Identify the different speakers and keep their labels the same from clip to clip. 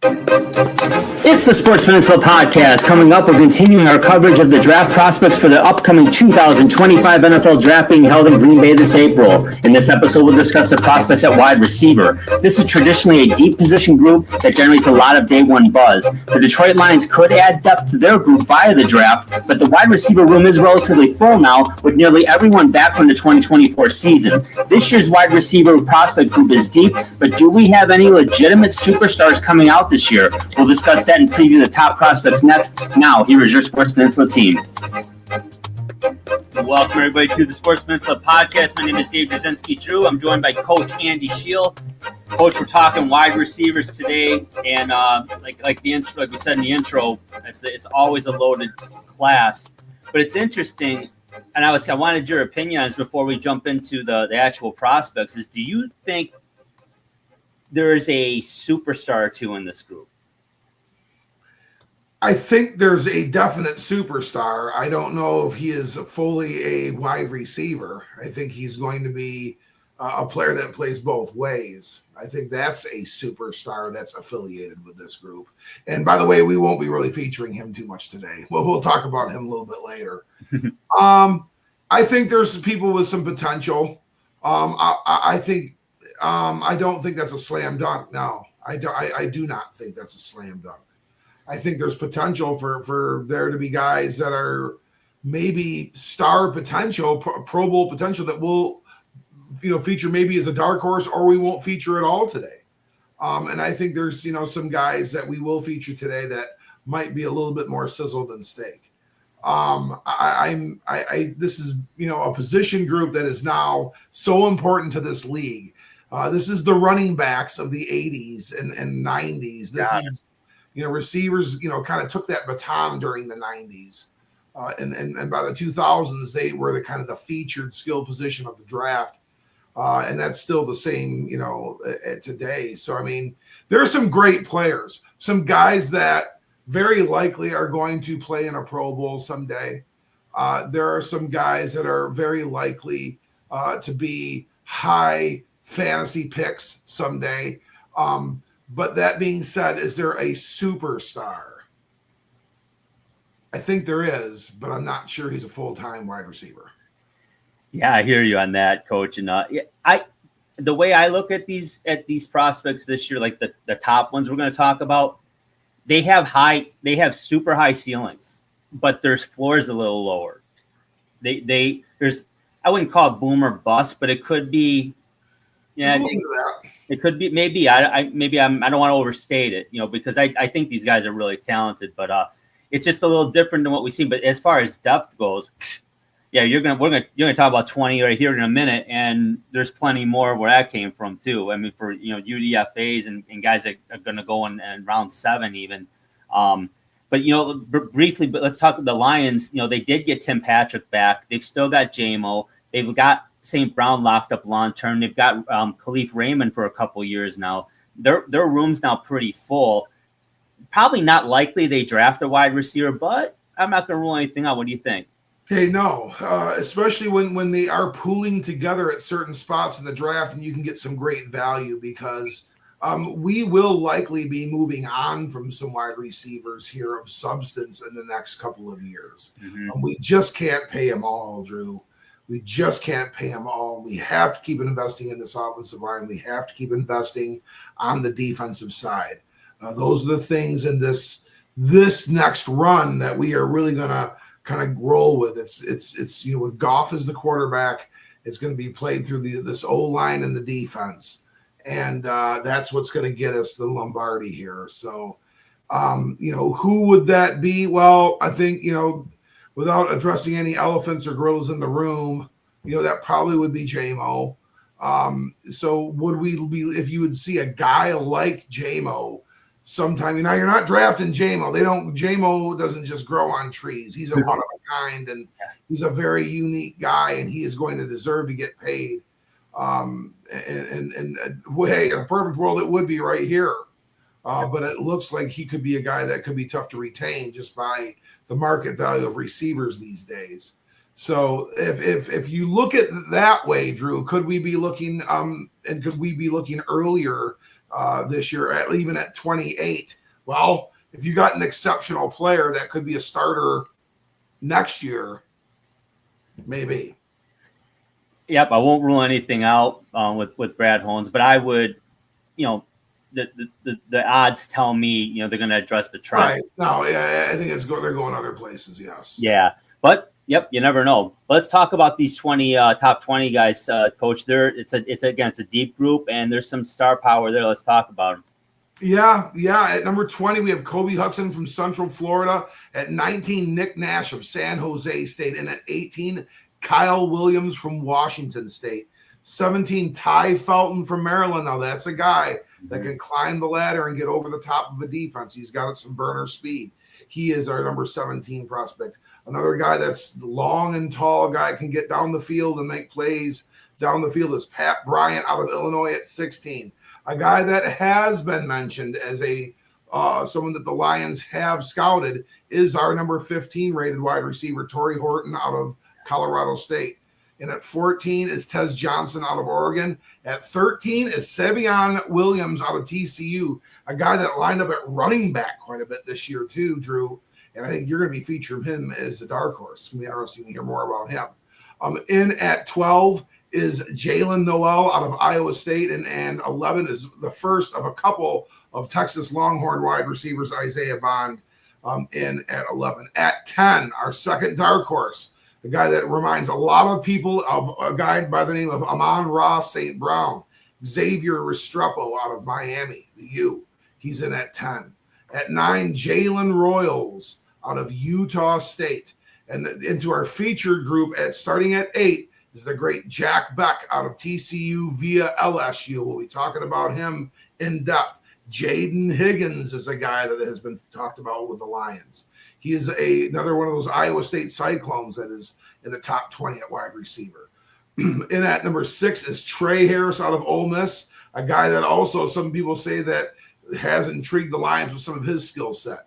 Speaker 1: It's the Sports Peninsula Podcast. Coming up, we're continuing our coverage of the draft prospects for the upcoming 2025 NFL Draft being held in Green Bay this April. In this episode, we'll discuss the prospects at wide receiver. This is traditionally a deep position group that generates a lot of day one buzz. The Detroit Lions could add depth to their group via the draft, but the wide receiver room is relatively full now, with nearly everyone back from the 2024 season. This year's wide receiver prospect group is deep, but do we have any legitimate superstars coming out this year? We'll discuss that and preview the top prospects next. Now, here is your Sports Peninsula team. Welcome, everybody, to the Sports Peninsula Podcast. My name is Dave Jasinski-Drew. I'm joined by Coach Andy Scheel. Coach, we're talking wide receivers today, and like we said in the intro, it's always a loaded class. But it's interesting, and I wanted your opinion on this before we jump into the actual prospects. Is do you think there is a superstar or two in this group?
Speaker 2: I think there's a definite superstar. I don't know if he is fully a wide receiver. I think he's going to be a player that plays both ways. I think that's a superstar that's affiliated with this group. And by the way, we won't be really featuring him too much today. Well, we'll talk about him a little bit later. I think there's people with some potential. I don't think that's a slam dunk. No, I do not think that's a slam dunk. I think there's potential for there to be guys that are maybe star potential, Pro Bowl potential that will, feature maybe as a dark horse, or we won't feature at all today. And I think there's, some guys that we will feature today that might be a little bit more sizzle than steak. This is, a position group that is now so important to this league. This is the running backs of the 80s and 90s. This is, receivers, kind of took that baton during the 90s. And by the 2000s, they were the kind of the featured skill position of the draft. And that's still the same, today. So, I mean, there are some great players, some guys that very likely are going to play in a Pro Bowl someday. There are some guys that are very likely to be high fantasy picks someday. But that being said, is there a superstar? I think there is, but I'm not sure he's a full-time wide receiver.
Speaker 1: Yeah, I hear you on that, Coach. And the way I look at these prospects this year, like the top ones we're going to talk about, they have super high ceilings, but their floor is a little lower. There's I wouldn't call it boom or bust, but it could be. Yeah, it could be maybe. I don't want to overstate it, because I think these guys are really talented, but it's just a little different than what we see. But as far as depth goes, yeah, you're gonna talk about 20 right here in a minute, and there's plenty more where that came from too. I mean, for UDFAs and guys that are gonna go in round 7 even. But briefly, but let's talk about the Lions. They did get Tim Patrick back. They've still got JMO. They've got St. Brown locked up long term. They've got Khalif Raymond for a couple years now. Their room's now pretty full. Probably not likely they draft a wide receiver, but I'm not going to rule anything out. What do you think?
Speaker 2: Hey, no, especially when they are pooling together at certain spots in the draft, and you can get some great value because we will likely be moving on from some wide receivers here of substance in the next couple of years. Mm-hmm. We just can't pay them all, Drew. We just can't pay them all. We have to keep investing in this offensive line. We have to keep investing on the defensive side. Those are the things in this next run that we are really going to kind of roll with. It's with Goff as the quarterback, it's going to be played through this O-line and the defense. And that's what's going to get us the Lombardi here. So, who would that be? Well, I think, without addressing any elephants or gorillas in the room, that probably would be JMO. So would we be, if you would see a guy like JMO sometime, you're not drafting JMO. JMO doesn't just grow on trees. He's a one of a kind, and he's a very unique guy, and he is going to deserve to get paid. And in a perfect world, it would be right here. But it looks like he could be a guy that could be tough to retain just by the market value of receivers these days. So if you look at it that way, Drew, could we be looking earlier this year, even at 28. Well, if you got an exceptional player that could be a starter next year, maybe.
Speaker 1: Yep, I won't rule anything out with Brad Holmes, but I would, the odds tell me, they're going to address the trend.
Speaker 2: Right. No, yeah, I think they're going other places. Yes.
Speaker 1: Yeah, but yep, you never know. Let's talk about these top 20 guys, Coach. It's a deep group, and there's some star power there. Let's talk about them.
Speaker 2: Yeah. At number 20, we have Kobe Hudson from Central Florida. At 19, Nick Nash of San Jose State, and at 18, Kyle Williams from Washington State. 17, Ty Felton from Maryland. Now that's a guy that can climb the ladder and get over the top of a defense. He's got some burner speed. He is our number 17 prospect. Another guy that's long and tall, a guy can get down the field and make plays down the field is Pat Bryant out of Illinois at 16. A guy that has been mentioned as someone that the Lions have scouted is our number 15 rated wide receiver, Torrey Horton out of Colorado State. And at 14 is Tez Johnson out of Oregon. At 13 is Savion Williams out of TCU, a guy that lined up at running back quite a bit this year too, Drew. And I think you're going to be featuring him as the dark horse. It's going to be interesting to hear more about him. In at 12 is Jalen Noel out of Iowa State, and 11 is the first of a couple of Texas Longhorn wide receivers, Isaiah Bond, in at 11. At 10, our second dark horse, the guy that reminds a lot of people of a guy by the name of Amon-Ra St. Brown, Xavier Restrepo out of Miami, the U. He's in at 10. At 9, Jalen Royals out of Utah State. And into our featured group starting at 8 is the great Jack Beck out of TCU via LSU. We'll be talking about him in depth. Jaden Higgins is a guy that has been talked about with the Lions. He is another one of those Iowa State Cyclones that is in the top 20 at wide receiver. In at number 6 is Trey Harris out of Ole Miss, a guy that also some people say that has intrigued the Lions with some of his skill set.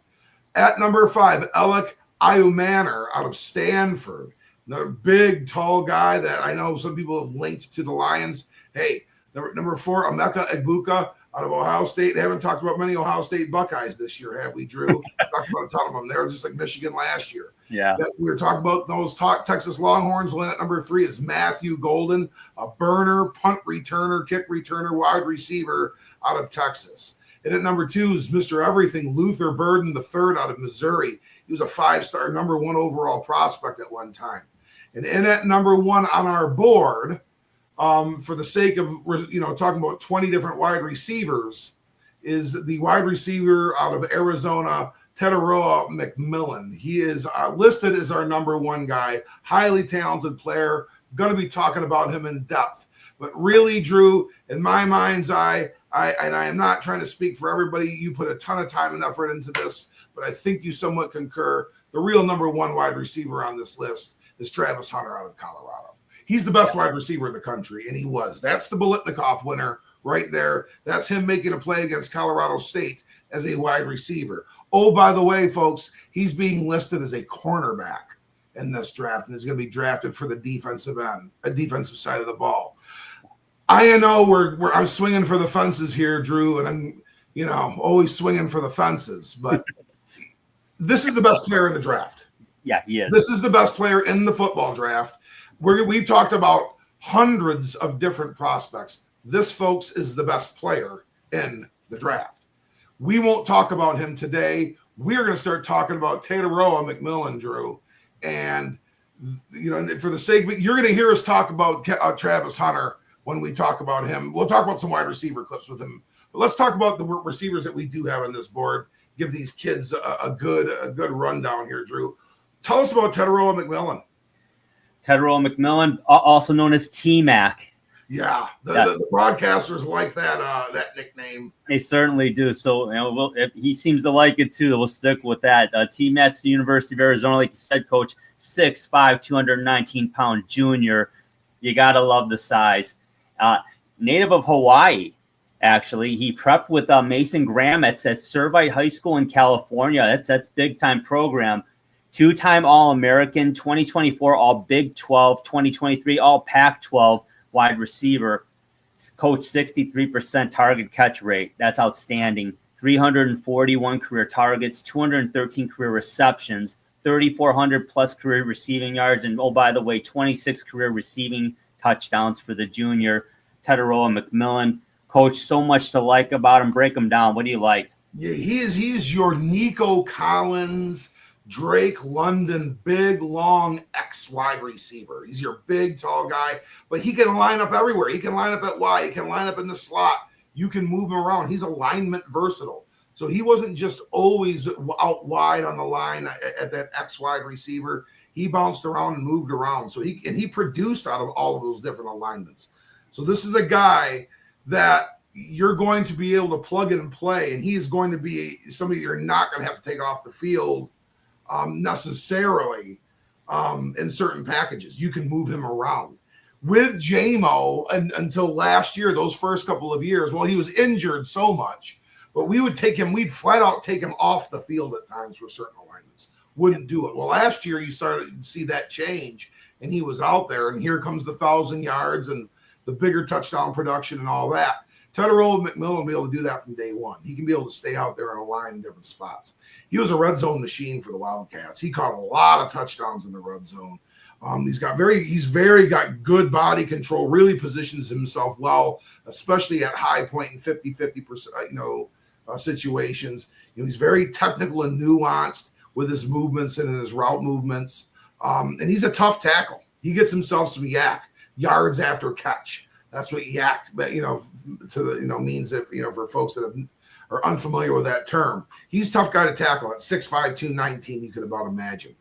Speaker 2: At number 5, Alec Iumaner out of Stanford, another big, tall guy that I know some people have linked to the Lions. Hey, number 4, Emeka Egbuka out of Ohio State. They haven't talked about many Ohio State Buckeyes this year, have we, Drew? Talked about a ton of them. They were just like Michigan last year.
Speaker 1: Yeah.
Speaker 2: We were talking about those Texas Longhorns. One at number 3 is Matthew Golden, a burner, punt returner, kick returner, wide receiver out of Texas. And at number 2 is Mr. Everything, Luther Burden III out of Missouri. He was a 5-star, number 1 overall prospect at one time. And in at number 1 on our board, for the sake of talking about 20 different wide receivers, is the wide receiver out of Arizona, Teteroa McMillan. He is listed as our number 1 guy, highly talented player. Going to be talking about him in depth. But really, Drew, in my mind's eye, and I am not trying to speak for everybody, you put a ton of time and effort into this, but I think you somewhat concur. The real number 1 wide receiver on this list is Travis Hunter out of Colorado. He's the best wide receiver in the country, and he was. That's the Biletnikoff winner right there. That's him making a play against Colorado State as a wide receiver. Oh, by the way, folks, he's being listed as a cornerback in this draft, and is going to be drafted for the defensive end, a defensive side of the ball. I know I'm swinging for the fences here, Drew, and I'm always swinging for the fences, but this is the best player in the draft.
Speaker 1: Yeah, he is.
Speaker 2: This is the best player in the football draft. We've talked about hundreds of different prospects. This, folks, is the best player in the draft. We won't talk about him today. We're going to start talking about Teteroa McMillan, Drew. And, for the sake of it, you're going to hear us talk about Travis Hunter when we talk about him. We'll talk about some wide receiver clips with him. But let's talk about the receivers that we do have on this board. Give these kids a good rundown here, Drew. Tell us about Teteroa McMillan.
Speaker 1: Teteroa McMillan, also known as T-Mac.
Speaker 2: Yeah, the broadcasters like that nickname.
Speaker 1: They certainly do. So, if he seems to like it too, we'll stick with that. T-Mac's the University of Arizona, like you said, Coach, 6'5", 219-pound junior. You got to love the size. Native of Hawaii, actually. He prepped with Mason Graham at Servite High School in California. That's big-time program. 2-time All-American, 2024 All-Big 12, 2023 All-Pac 12 wide receiver. Coach, 63% target catch rate. That's outstanding. 341 career targets, 213 career receptions, 3,400 plus career receiving yards, and oh, by the way, 26 career receiving touchdowns for the junior. Tetaroa McMillan. Coach, so much to like about him. Break him down. What do you like?
Speaker 2: Yeah, he's your Nico Collins, Drake London, big, long X wide receiver. He's your big, tall guy, but he can line up everywhere. He can line up at Y. He can line up in the slot. You can move him around. He's alignment versatile. So he wasn't just always out wide on the line at that X wide receiver. He bounced around and moved around. So he produced out of all of those different alignments. So this is a guy that you're going to be able to plug in and play, and he is going to be somebody you're not going to have to take off the field necessarily in certain packages. You can move him around. With JMO until last year, those first couple of years, well, he was injured so much, but we'd flat out take him off the field at times for certain alignments. Wouldn't do it. Well, last year you started to see that change, and he was out there, and here comes the 1,000 yards and the bigger touchdown production and all that. Tetaroa McMillan will be able to do that from day one. He can be able to stay out there and align in different spots. He was a red zone machine for the Wildcats. He caught a lot of touchdowns in the red zone. He's got good body control, really positions himself well, especially at high point and 50%, situations. He's very technical and nuanced with his movements and in his route movements. And he's a tough tackle. He gets himself some yards after catch. That's what yak, means that, for folks that are unfamiliar with that term. He's a tough guy to tackle at 6'5", 219, you could about imagine.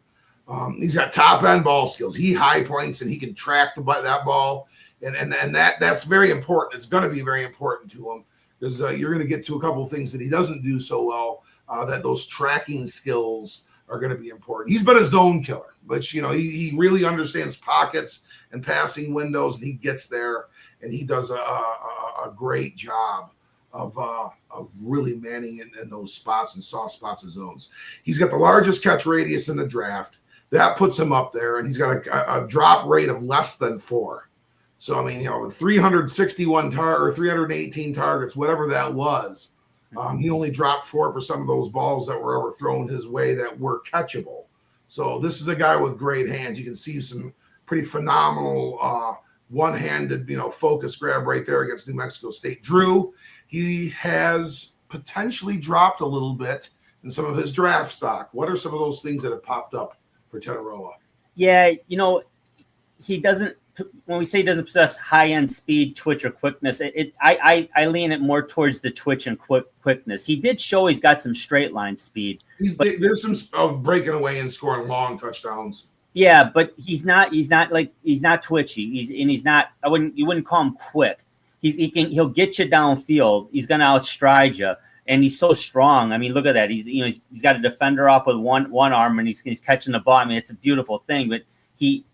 Speaker 2: He's got top end ball skills. He high points and he can track that ball. And that's very important. It's going to be very important to him because you're going to get to a couple of things that he doesn't do so well, that those tracking skills are going to be important. He's been a zone killer, but he really understands pockets and passing windows, and he gets there, and he does a great job of really manning in those spots and soft spots of zones. He's got the largest catch radius in the draft. That puts him up there, and he's got a drop rate of less than 4. So, 361 or 318 targets, whatever that was, he only dropped 4% of those balls that were ever thrown his way that were catchable. So this is a guy with great hands. You can see some pretty phenomenal one-handed, focus grab right there against New Mexico State. Drew, he has potentially dropped a little bit in some of his draft stock. What are some of those things that have popped up for Tetaroa?
Speaker 1: Yeah, he doesn't. When we say he doesn't possess high-end speed, twitch, or quickness, I lean it more towards the twitch and quickness. He did show he's got some straight line speed.
Speaker 2: There's some breaking away and scoring long touchdowns.
Speaker 1: Yeah, but he's not twitchy. He's not. You wouldn't call him quick. He'll get you downfield. He's gonna outstride you, and he's so strong. Look at that. He's got a defender off with one arm, and he's catching the ball. It's a beautiful thing, but he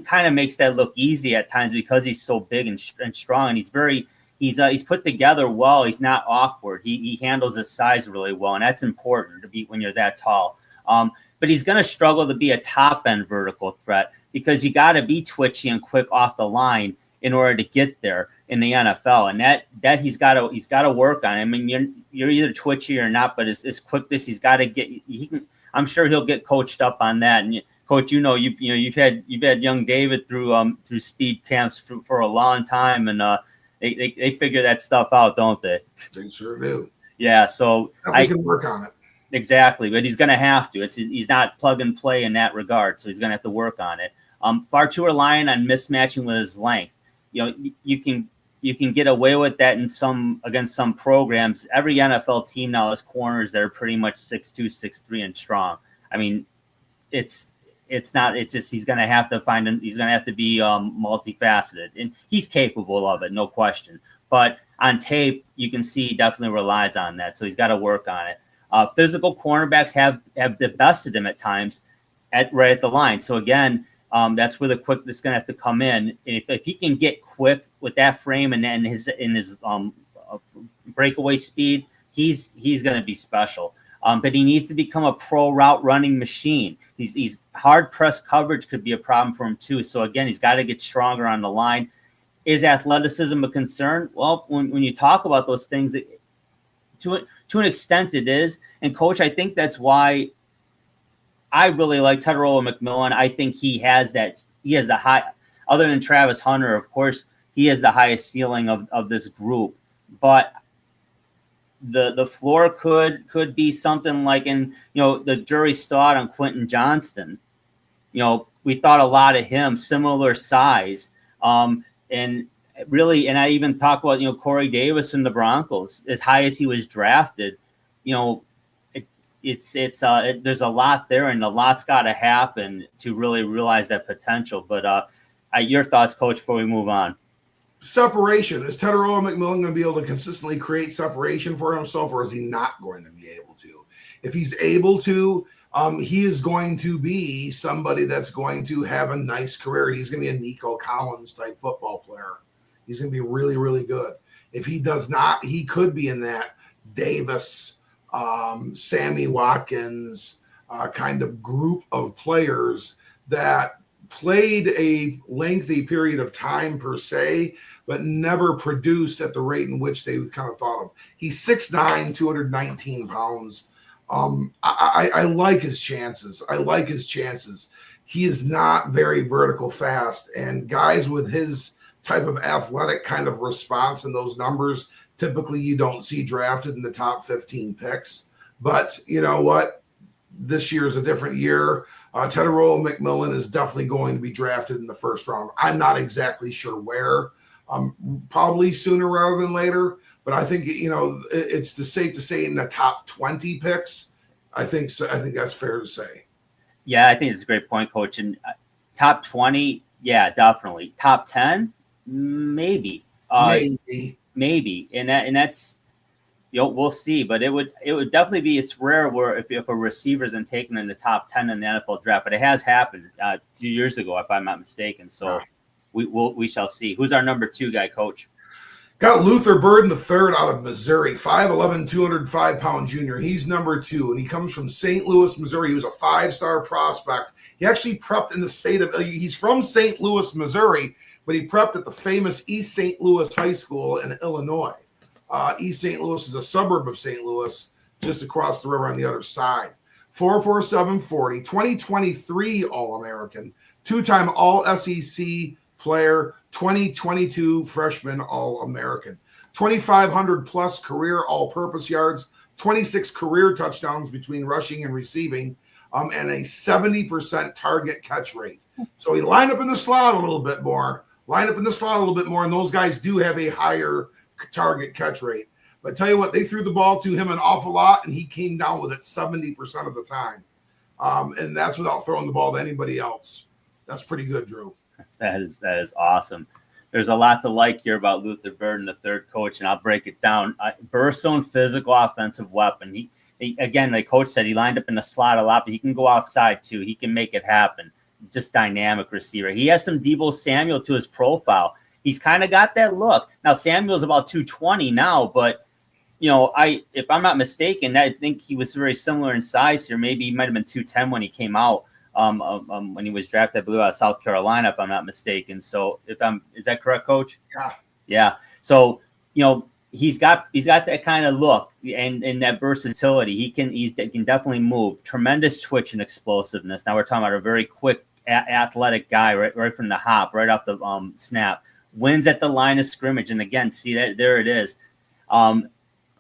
Speaker 1: kind of makes that look easy at times because he's so big and strong, and he's put together well. He's not awkward. He handles his size really well, and that's important to be when you're that tall. But he's going to struggle to be a top end vertical threat because you got to be twitchy and quick off the line in order to get there in the NFL, and that he's got to work on. You're either twitchy or not, but his quickness, he's got to get. I'm sure he'll get coached up on that. And Coach, you've had young David through speed camps for a long time, and they figure that stuff out, don't they?
Speaker 2: They sure do.
Speaker 1: Yeah, so
Speaker 2: I can work on it.
Speaker 1: Exactly, but he's going to have to. He's not plug and play in that regard, so he's going to have to work on it. Far too reliant on mismatching with his length. You can get away with that against some programs. Every NFL team now has corners that are pretty much 6'2", 6'3", and strong. It's just he's going to have to he's going to have to be multifaceted, and he's capable of it, no question. But on tape, you can see he definitely relies on that, so he's got to work on it. Physical cornerbacks have bested him at times right at the line. So again, that's where the quickness is going to have to come in. And if he can get quick with that frame and his breakaway speed, he's going to be special. But he needs to become a pro route running machine. He's hard press coverage could be a problem for him too. So again, he's got to get stronger on the line. Is athleticism a concern? Well, when you talk about those things, to an extent it is. And Coach, I think that's why I really like Teteroa McMillan. I think he has the high, other than Travis Hunter, of course, he has the highest ceiling of this group. But the floor could be something like, in, the jury's still out on Quentin Johnston. We thought a lot of him, similar size. And really, and I even talk about, Corey Davis from the Broncos, as high as he was drafted. There's a lot there, and a lot's got to happen to really realize that potential. But your thoughts, Coach, before we move on?
Speaker 2: Separation. Is Teteroa McMillan going to be able to consistently create separation for himself, or is he not going to be able to? If he's able to, he is going to be somebody that's going to have a nice career. He's going to be a Nico Collins type football player. He's going to be really, really good. If he does not, he could be in that Davis, Sammy Watkins kind of group of players that played a lengthy period of time per se, but never produced at the rate in which they kind of thought of. He's 6'9", 219 pounds. I like his chances. He is not very vertical fast, and guys with his type of athletic kind of response and those numbers, typically you don't see drafted in the top 15 picks. But you know what? This year is a different year. Teteroa McMillan is definitely going to be drafted in the first round. I'm not exactly sure where. Probably sooner rather than later. But I think, it's safe to say in the top 20 picks. I think so. I think that's fair to say.
Speaker 1: Yeah, I think it's a great point, Coach. And top 20, yeah, definitely. Top 10, maybe. Maybe. And that's, we'll see. But it would definitely be. It's rare where if a receiver isn't taken in the top 10 in the NFL draft, but it has happened 2 years ago, if I'm not mistaken. So we shall see. Who's our number 2 guy, Coach?
Speaker 2: Got Luther Burden III out of Missouri, 5'11", 205-pound junior. He's number 2, and he comes from St. Louis, Missouri. He was a 5-star prospect. He actually prepped in the state of – he's from St. Louis, Missouri, but he prepped at the famous East St. Louis High School in Illinois. East St. Louis is a suburb of St. Louis, just across the river on the other side. 4.47 40, 2023 All-American, 2-time All-SEC player, 2022 freshman All-American, 2,500 plus career all-purpose yards, 26 career touchdowns between rushing and receiving, and a 70% target catch rate. So he lined up in the slot a little bit more, and those guys do have a higher target catch rate. But I tell you what, they threw the ball to him an awful lot, and he came down with it 70% of the time. And that's without throwing the ball to anybody else. That's pretty good, Drew.
Speaker 1: That is awesome. There's a lot to like here about Luther Burden, the third, Coach, and I'll break it down. Versatile and physical offensive weapon. He again, like Coach said, he lined up in the slot a lot, but he can go outside too. He can make it happen. Just dynamic receiver. He has some Deebo Samuel to his profile. He's kind of got that look. Now Samuel's about 220 now, but if I'm not mistaken, I think he was very similar in size here. Maybe he might have been 210 when he came out. When he was drafted, I believe, out of South Carolina, if I'm not mistaken. So is that correct, Coach? Yeah. So, he's got that kind of look and that versatility. He can definitely move. Tremendous twitch and explosiveness. Now we're talking about a very quick, athletic guy right from the hop, right off the snap. Wins at the line of scrimmage, and again, see that there it is. A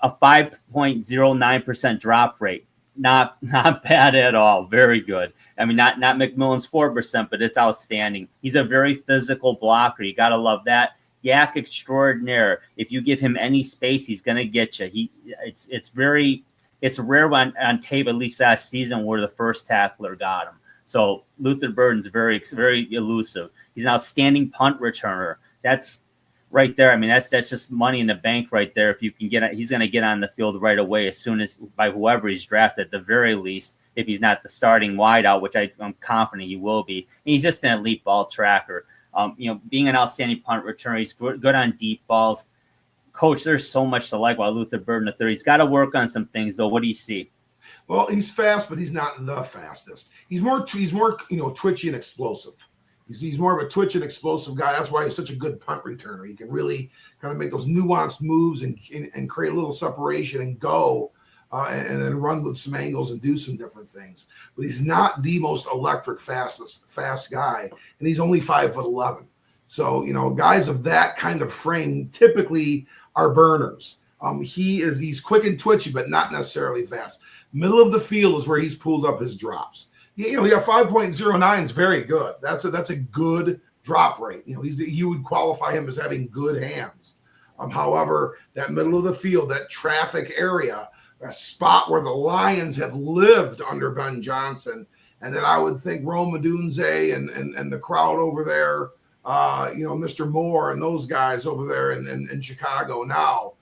Speaker 1: 5.09% drop rate. Not bad at all. Very good. I mean, not McMillan's 4%, but it's outstanding. He's a very physical blocker. You got to love that. Yak extraordinaire. If you give him any space, he's going to get you. It's rare on tape, at least last season, where the first tackler got him. So Luther Burden's very, very elusive. He's an outstanding punt returner. That's right there. I mean, that's just money in the bank right there. If you can he's going to get on the field right away as soon as by whoever he's drafted, at the very least, if he's not the starting wideout, which I'm confident he will be. And he's just an elite ball tracker. Being an outstanding punt returner, he's good on deep balls. Coach, there's so much to like about Luther Burden III. He's got to work on some things, though. What do you see?
Speaker 2: Well, he's fast, but he's not the fastest. He's more twitchy and explosive. He's more of a twitch and explosive guy. That's why he's such a good punt returner. He can really kind of make those nuanced moves and create a little separation and go and then run with some angles and do some different things. But he's not the most electric, fast guy, and he's only 5'11". So, guys of that kind of frame typically are burners. He's quick and twitchy, but not necessarily fast. Middle of the field is where he's pulled up his drops. He got 5.09 is very good. That's a good drop rate. You would qualify him as having good hands. However, that middle of the field, that traffic area, a spot where the Lions have lived under Ben Johnson, and then I would think Rome Odunze and the crowd over there, Mr. Moore and those guys over there in Chicago now.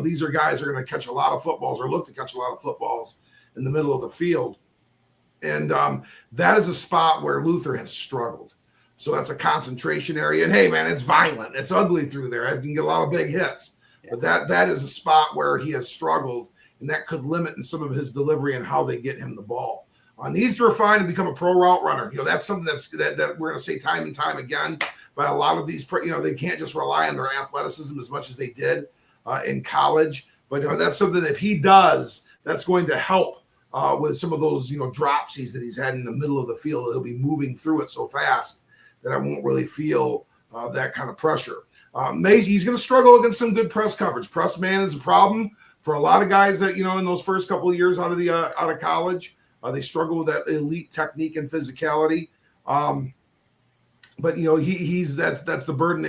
Speaker 2: These are guys who are going to catch a lot of footballs or look to catch a lot of footballs in the middle of the field. And that is a spot where Luther has struggled. So that's a concentration area. And, hey, man, it's violent. It's ugly through there. You can get a lot of big hits. Yeah. But that is a spot where he has struggled, and that could limit in some of his delivery and how they get him the ball. Needs to refine and become a pro route runner. That's something that we're going to say time and time again. But a lot of these, they can't just rely on their athleticism as much as they did in college. But that's something if he does, that's going to help with some of those, dropsies that he's had in the middle of the field. He'll be moving through it so fast that I won't really feel that kind of pressure. He's going to struggle against some good press coverage. Press man is a problem for a lot of guys that, in those first couple of years out of college. They struggle with that elite technique and physicality. But that's the burden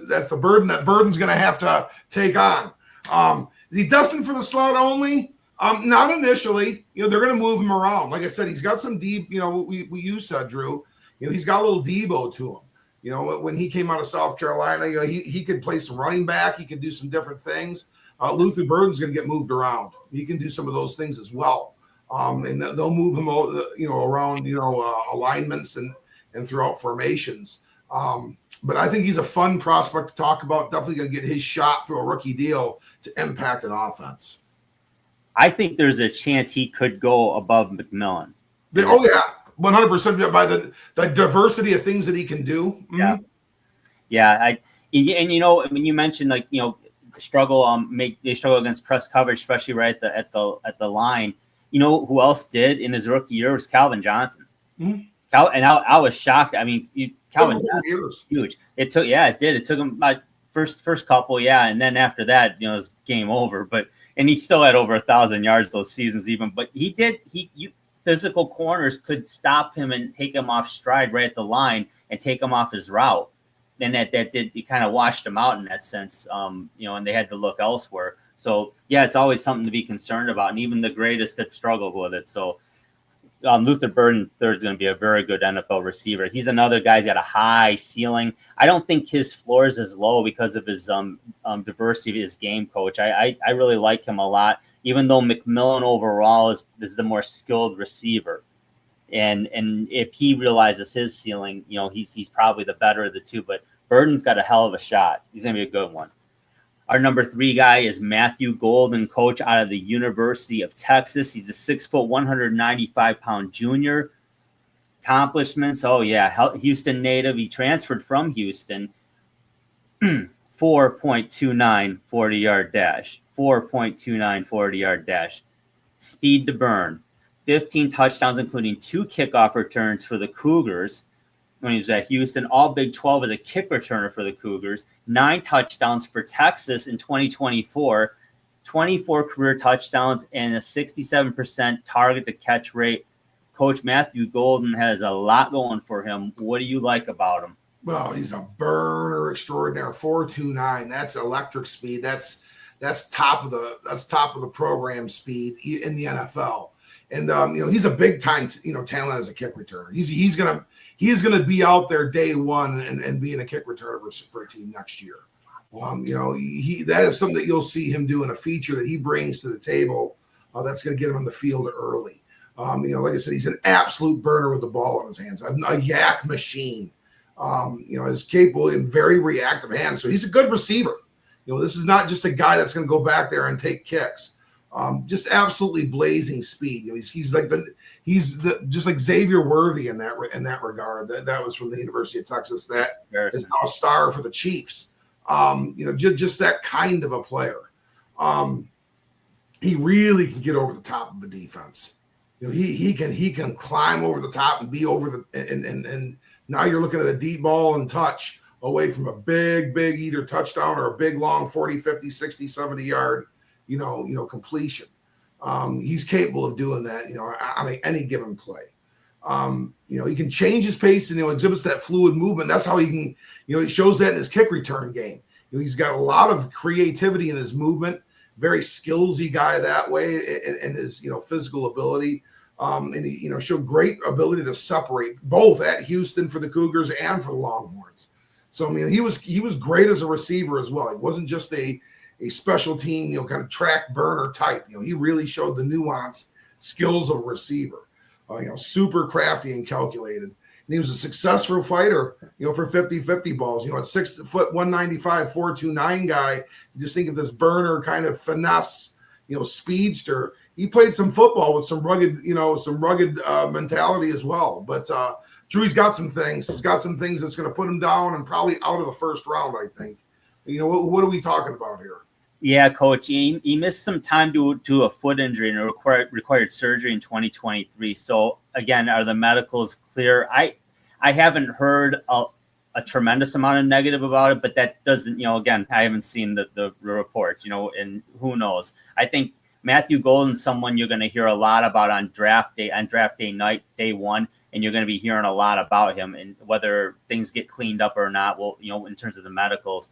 Speaker 2: that's the burden that Burden's going to have to take on. Is he destined for the slot only? Not initially. They're going to move him around. Like I said, he's got some deep. You said, Drew. He's got a little Debo to him. When he came out of South Carolina, he could play some running back. He could do some different things. Luther Burden's going to get moved around. He can do some of those things as well. And they'll move him, around, alignments and throughout formations. But I think he's a fun prospect to talk about. Definitely going to get his shot through a rookie deal to impact an offense.
Speaker 1: I think there's a chance he could go above McMillan.
Speaker 2: Oh, yeah. 100% by the diversity of things that he can do. Mm-hmm.
Speaker 1: Yeah. When you mentioned they struggle against press coverage, especially right at the line. Who else did in his rookie year was Calvin Johnson. Mm-hmm. And I was shocked. I mean, Calvin Johnson was huge. It took him about first couple, and then after that, it was game over. And he still had over 1,000 yards those seasons even. But physical corners could stop him and take him off stride right at the line and take him off his route. And that kind of washed him out in that sense. And they had to look elsewhere. So it's always something to be concerned about, and even the greatest have struggled with it. So Luther Burden III is going to be a very good NFL receiver. He's another guy who's got a high ceiling. I don't think his floor is as low because of his diversity of his game, coach. I really like him a lot, even though McMillan overall is the more skilled receiver. And if he realizes his ceiling, he's probably the better of the two. But Burden's got a hell of a shot. He's going to be a good one. Our number 3 guy is Matthew Golden, coach out of the University of Texas. He's a 6', 195-pound junior. Accomplishments, Houston native. He transferred from Houston. 4.29 40-yard dash. 4.29 40-yard dash. Speed to burn. 15 touchdowns, including 2 kickoff returns for the Cougars. When he was at Houston, all Big 12 as a kick returner for the Cougars, 9 touchdowns for Texas in 2024, 24 career touchdowns, and a 67% target to catch rate. Coach Matthew Golden has a lot going for him. What do you like about him?
Speaker 2: Well, he's a burner extraordinaire. 4.29. That's electric speed. That's top of the program speed in the NFL. And he's a big time talent as a kick returner. He's gonna be out there day one and being a kick returner for a team next year. That is something that you'll see him doing, a feature that he brings to the table that's gonna get him on the field early. Like I said, he's an absolute burner with the ball in his hands, a yak machine. Is capable in very reactive hands. So he's a good receiver. This is not just a guy that's going to go back there and take kicks. Just absolutely blazing speed. He's just like Xavier Worthy in that regard. That was from the University of Texas. That is now a star for the Chiefs. Just that kind of a player. He really can get over the top of the defense. He can climb over the top and be over the and now you're looking at a deep ball and touch away from a big either touchdown or a big long 40, 50, 60, 70 yard completion. He's capable of doing that, on any given play. He can change his pace and exhibits that fluid movement. That's how he can, he shows that in his kick return game. He's got a lot of creativity in his movement, very skillsy guy that way, and his physical ability. And he showed great ability to separate both at Houston for the Cougars and for the Longhorns. So he was great as a receiver as well. He wasn't just a special team, kind of track burner type. He really showed the nuanced skills of a receiver. Super crafty and calculated. And he was a successful fighter, for 50-50 balls. At 6 foot 195, 429 guy, you just think of this burner kind of finesse, speedster. He played some football with some rugged mentality as well. But Drew's got some things. He's got some things that's going to put him down and probably out of the first round, I think. What are we talking about here?
Speaker 1: Yeah, Coach, he missed some time to a foot injury and required surgery in 2023. So again, are the medicals clear? I haven't heard a tremendous amount of negative about it, but that doesn't, again, I haven't seen the reports, and who knows. I think Matthew Golden's someone you're going to hear a lot about on draft day night, day one, and you're going to be hearing a lot about him, and whether things get cleaned up or not. Well, in terms of the medicals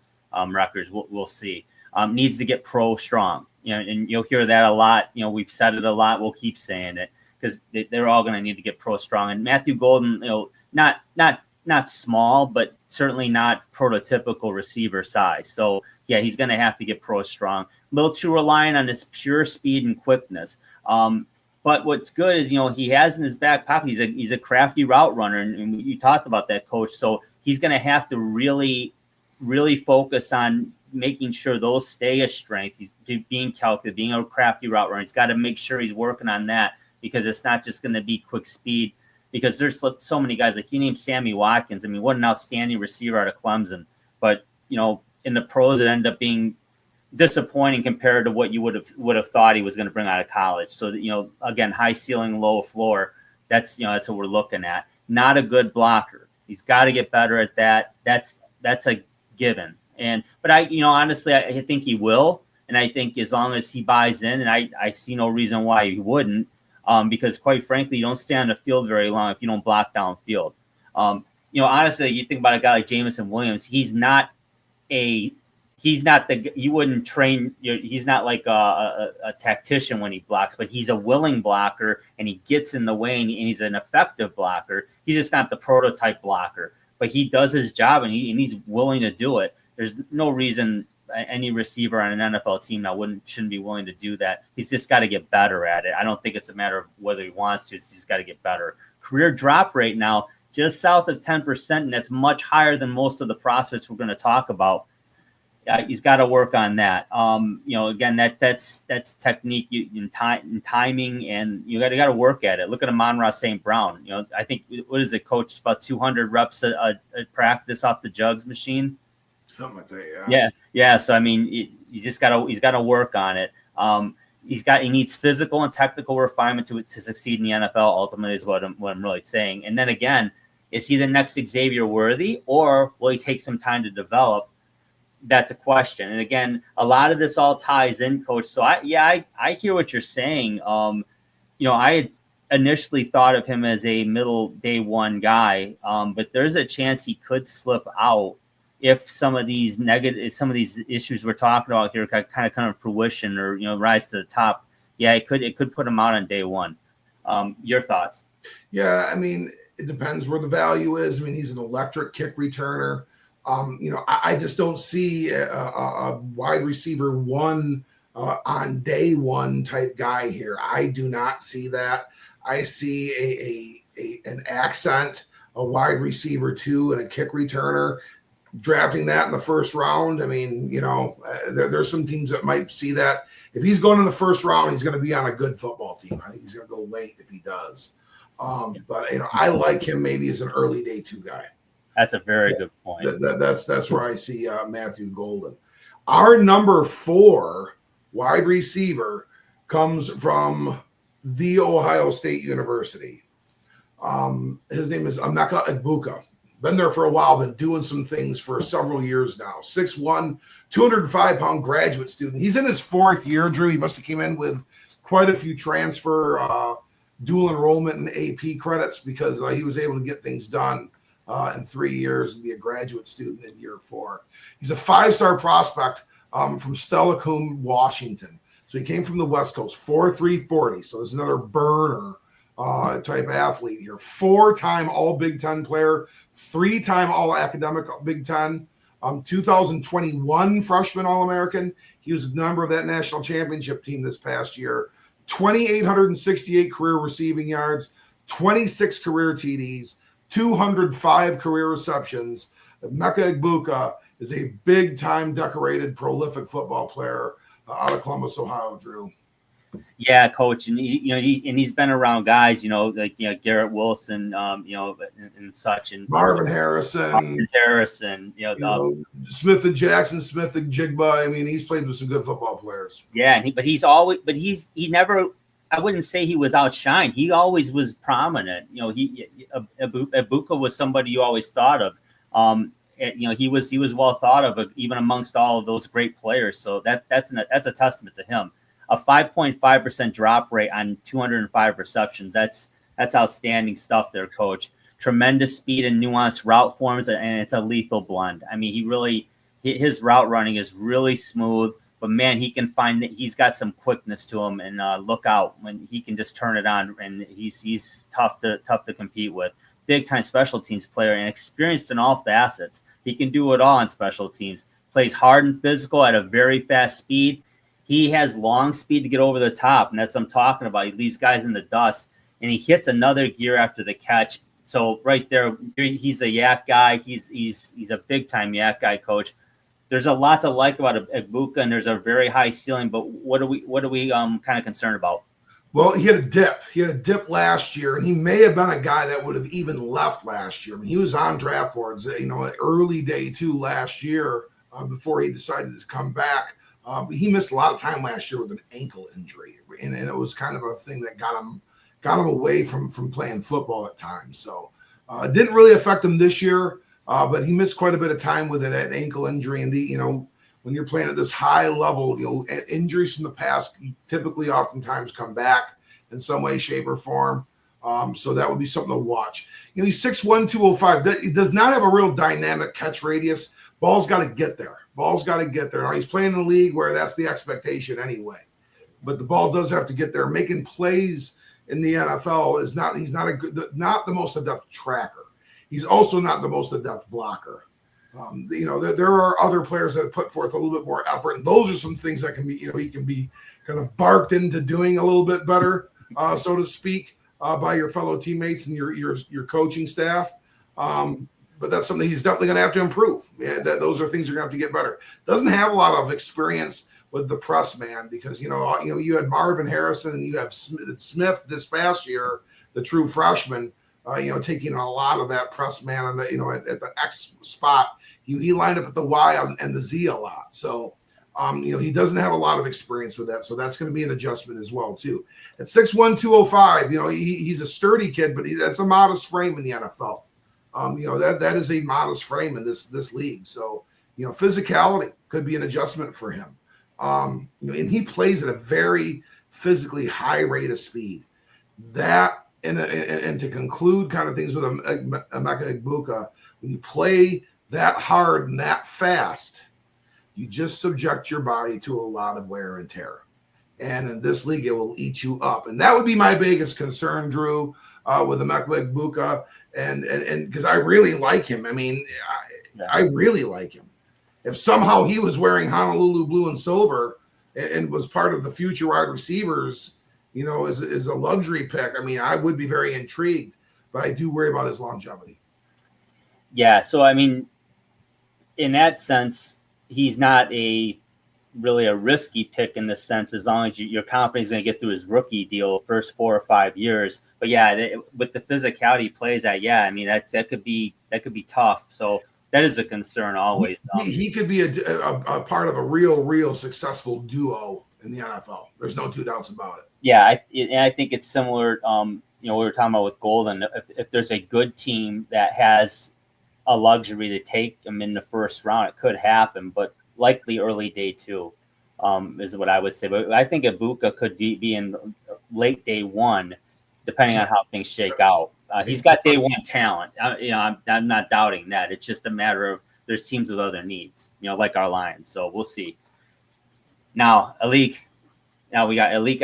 Speaker 1: records, we'll see. Needs to get pro strong, and you'll hear that a lot. We've said it a lot. We'll keep saying it because they're all going to need to get pro strong. And Matthew Golden, not small, but certainly not prototypical receiver size. So yeah, he's going to have to get pro strong. A little too reliant on his pure speed and quickness. But what's good is, he has in his back pocket, he's a crafty route runner. And you talked about that, Coach. So he's going to have to really, really focus on making sure those stay a strength. He's being calculated, being a crafty route runner. He's got to make sure he's working on that, because it's not just going to be quick speed. Because there's so many guys, like you named Sammy Watkins. I mean, what an outstanding receiver out of Clemson. But, in the pros, it ended up being disappointing compared to what you would have thought he was going to bring out of college. So, again, high ceiling, low floor. That's what we're looking at. Not a good blocker. He's got to get better at that. That's a given. But honestly, I think he will. And I think as long as he buys in, and I see no reason why he wouldn't. Because quite frankly, you don't stay on the field very long if you don't block downfield. Honestly, you think about a guy like Jamison Williams, he's not you wouldn't train, he's not like a tactician when he blocks, but he's a willing blocker, and he gets in the way, and he's an effective blocker. He's just not the prototype blocker, but he does his job, and he's willing to do it. There's no reason any receiver on an NFL team now shouldn't be willing to do that. He's just got to get better at it. I don't think it's a matter of whether he wants to. He's just got to get better. Career drop rate now just south of 10%, and that's much higher than most of the prospects we're going to talk about. He's got to work on that. Again, that's technique in timing, and you got to work at it. Look at Amon-Ra St. Brown. I think, what is it, Coach? About 200 reps at practice off the jugs machine.
Speaker 2: Something like that,
Speaker 1: yeah. So I mean, he's got to work on it. He needs physical and technical refinement to succeed in the NFL. Ultimately, is what I'm really saying. And then again, is he the next Xavier Worthy, or will he take some time to develop? That's a question. And again, a lot of this all ties in, Coach. So I hear what you're saying. I had initially thought of him as a middle day one guy, but there's a chance he could slip out if some of these issues we're talking about here kind of come to fruition, or rise to the top. Yeah, it could put him out on day one. Your thoughts?
Speaker 2: Yeah, I mean, it depends where the value is. I mean, he's an electric kick returner. I just don't see a wide receiver one on day one type guy here. I do not see that. I see an accent, a wide receiver two, and a kick returner. drafting that in the first round. I mean, there's some teams that might see that. If he's going in the first round, he's going to be on a good football team. I think he's going to go late if he does. But I like him maybe as an early day 2 guy.
Speaker 1: That's a very good point.
Speaker 2: That's where I see Matthew Golden. Our number 4 wide receiver comes from The Ohio State University. His name is Emeka Egbuka. Been there for a while, been doing some things for several years now. 6'1", 205-pound graduate student. He's in his 4th year, Drew. He must have came in with quite a few transfer dual enrollment and AP credits because he was able to get things done in 3 years and be a graduate student in year 4. He's a 5-star prospect from Steilacoom, Washington. So he came from the West Coast, 4'3", 40. So there's another burner type athlete here. 4-time All Big Ten player, 3-time All Academic Big Ten, 2021 freshman All-American. He was a member of that national championship team this past year. 2,868 career receiving yards, 26 career TDs, 205 career receptions. Emeka Egbuka is a big-time decorated, prolific football player out of Columbus, Ohio, Drew.
Speaker 1: Yeah, coach, and he's been around guys, like Garrett Wilson, and such, and
Speaker 2: Marvin Harrison, Smith and Jackson, Smith and Jigba. I mean, he's played with some good football players.
Speaker 1: Yeah, he never. I wouldn't say he was outshined. He always was prominent. Egbuka was somebody you always thought of. He was well thought of, even amongst all of those great players. So that's a testament to him. A 5.5% drop rate on 205 receptions. That's outstanding stuff there, coach. Tremendous speed and nuanced route forms, and it's a lethal blend. I mean, his route running is really smooth, but man, he can find that he's got some quickness to him, and look out when he can just turn it on, and he's tough to compete with. Big time special teams player and experienced in all facets. He can do it all on special teams. Plays hard and physical at a very fast speed. He has long speed to get over the top, and that's what I'm talking about. He leaves guys in the dust, and he hits another gear after the catch. So right there, he's a yak guy. He's a big time yak guy, coach. There's a lot to like about Egbuka, and there's a very high ceiling. But what are we kind of concerned about?
Speaker 2: Well, he had a dip. He had a dip last year, and he may have been a guy that would have even left last year. I mean, he was on draft boards, early day 2 last year before he decided to come back. But he missed a lot of time last year with an ankle injury, and it was kind of a thing that got him away from playing football at times. So it didn't really affect him this year, but he missed quite a bit of time with an ankle injury. And when you're playing at this high level, injuries from the past typically oftentimes come back in some way, shape, or form. So that would be something to watch. He's 6'1", 205. He does not have a real dynamic catch radius. Ball's got to get there. Now, he's playing in a league where that's the expectation anyway. But the ball does have to get there. Making plays in the NFL he's not the most adept tracker. He's also not the most adept blocker. There are other players that have put forth a little bit more effort, and those are some things that can be, he can be kind of barked into doing a little bit better, so to speak, by your fellow teammates and your coaching staff. But that's something he's definitely going to have to improve. Yeah, those are things you're going to have to get better. Doesn't have a lot of experience with the press man because you had Marvin Harrison and you have Smith this past year, the true freshman, taking a lot of that press man on the at the X spot. He lined up at the Y and the Z a lot. So he doesn't have a lot of experience with that. So that's going to be an adjustment as well too. At 6'1", 205, he's a sturdy kid, but that's a modest frame in the NFL. That is a modest frame in this league. So, physicality could be an adjustment for him. And he plays at a very physically high rate of speed. That and to conclude kind of things with Emeka Egbuka, when you play that hard and that fast, you just subject your body to a lot of wear and tear. And in this league, it will eat you up. And that would be my biggest concern, Drew, with Emeka Egbuka. And because I really like him. I mean, I really like him. If somehow he was wearing Honolulu blue and silver and was part of the future wide receivers, is a luxury pick, I mean, I would be very intrigued. But I do worry about his longevity.
Speaker 1: Yeah. So, I mean, in that sense, he's not really a risky pick in the sense, as long as you're confident he's going to get through his rookie deal first 4 or 5 years. But yeah, with the physicality he plays at, yeah, I mean that could be tough. So that is a concern always.
Speaker 2: He could be a part of a real successful duo in the NFL. There's no two doubts about it.
Speaker 1: Yeah, I think it's similar. We were talking about with Golden. If there's a good team that has a luxury to take him in the first round, it could happen, but likely early day 2 is what I would say. But I think Ibuka could be in late day 1, depending on how things shake out. He's got day 1 talent. I'm not doubting that. It's just a matter of there's teams with other needs, like our Lions. So we'll see. Now we got Alik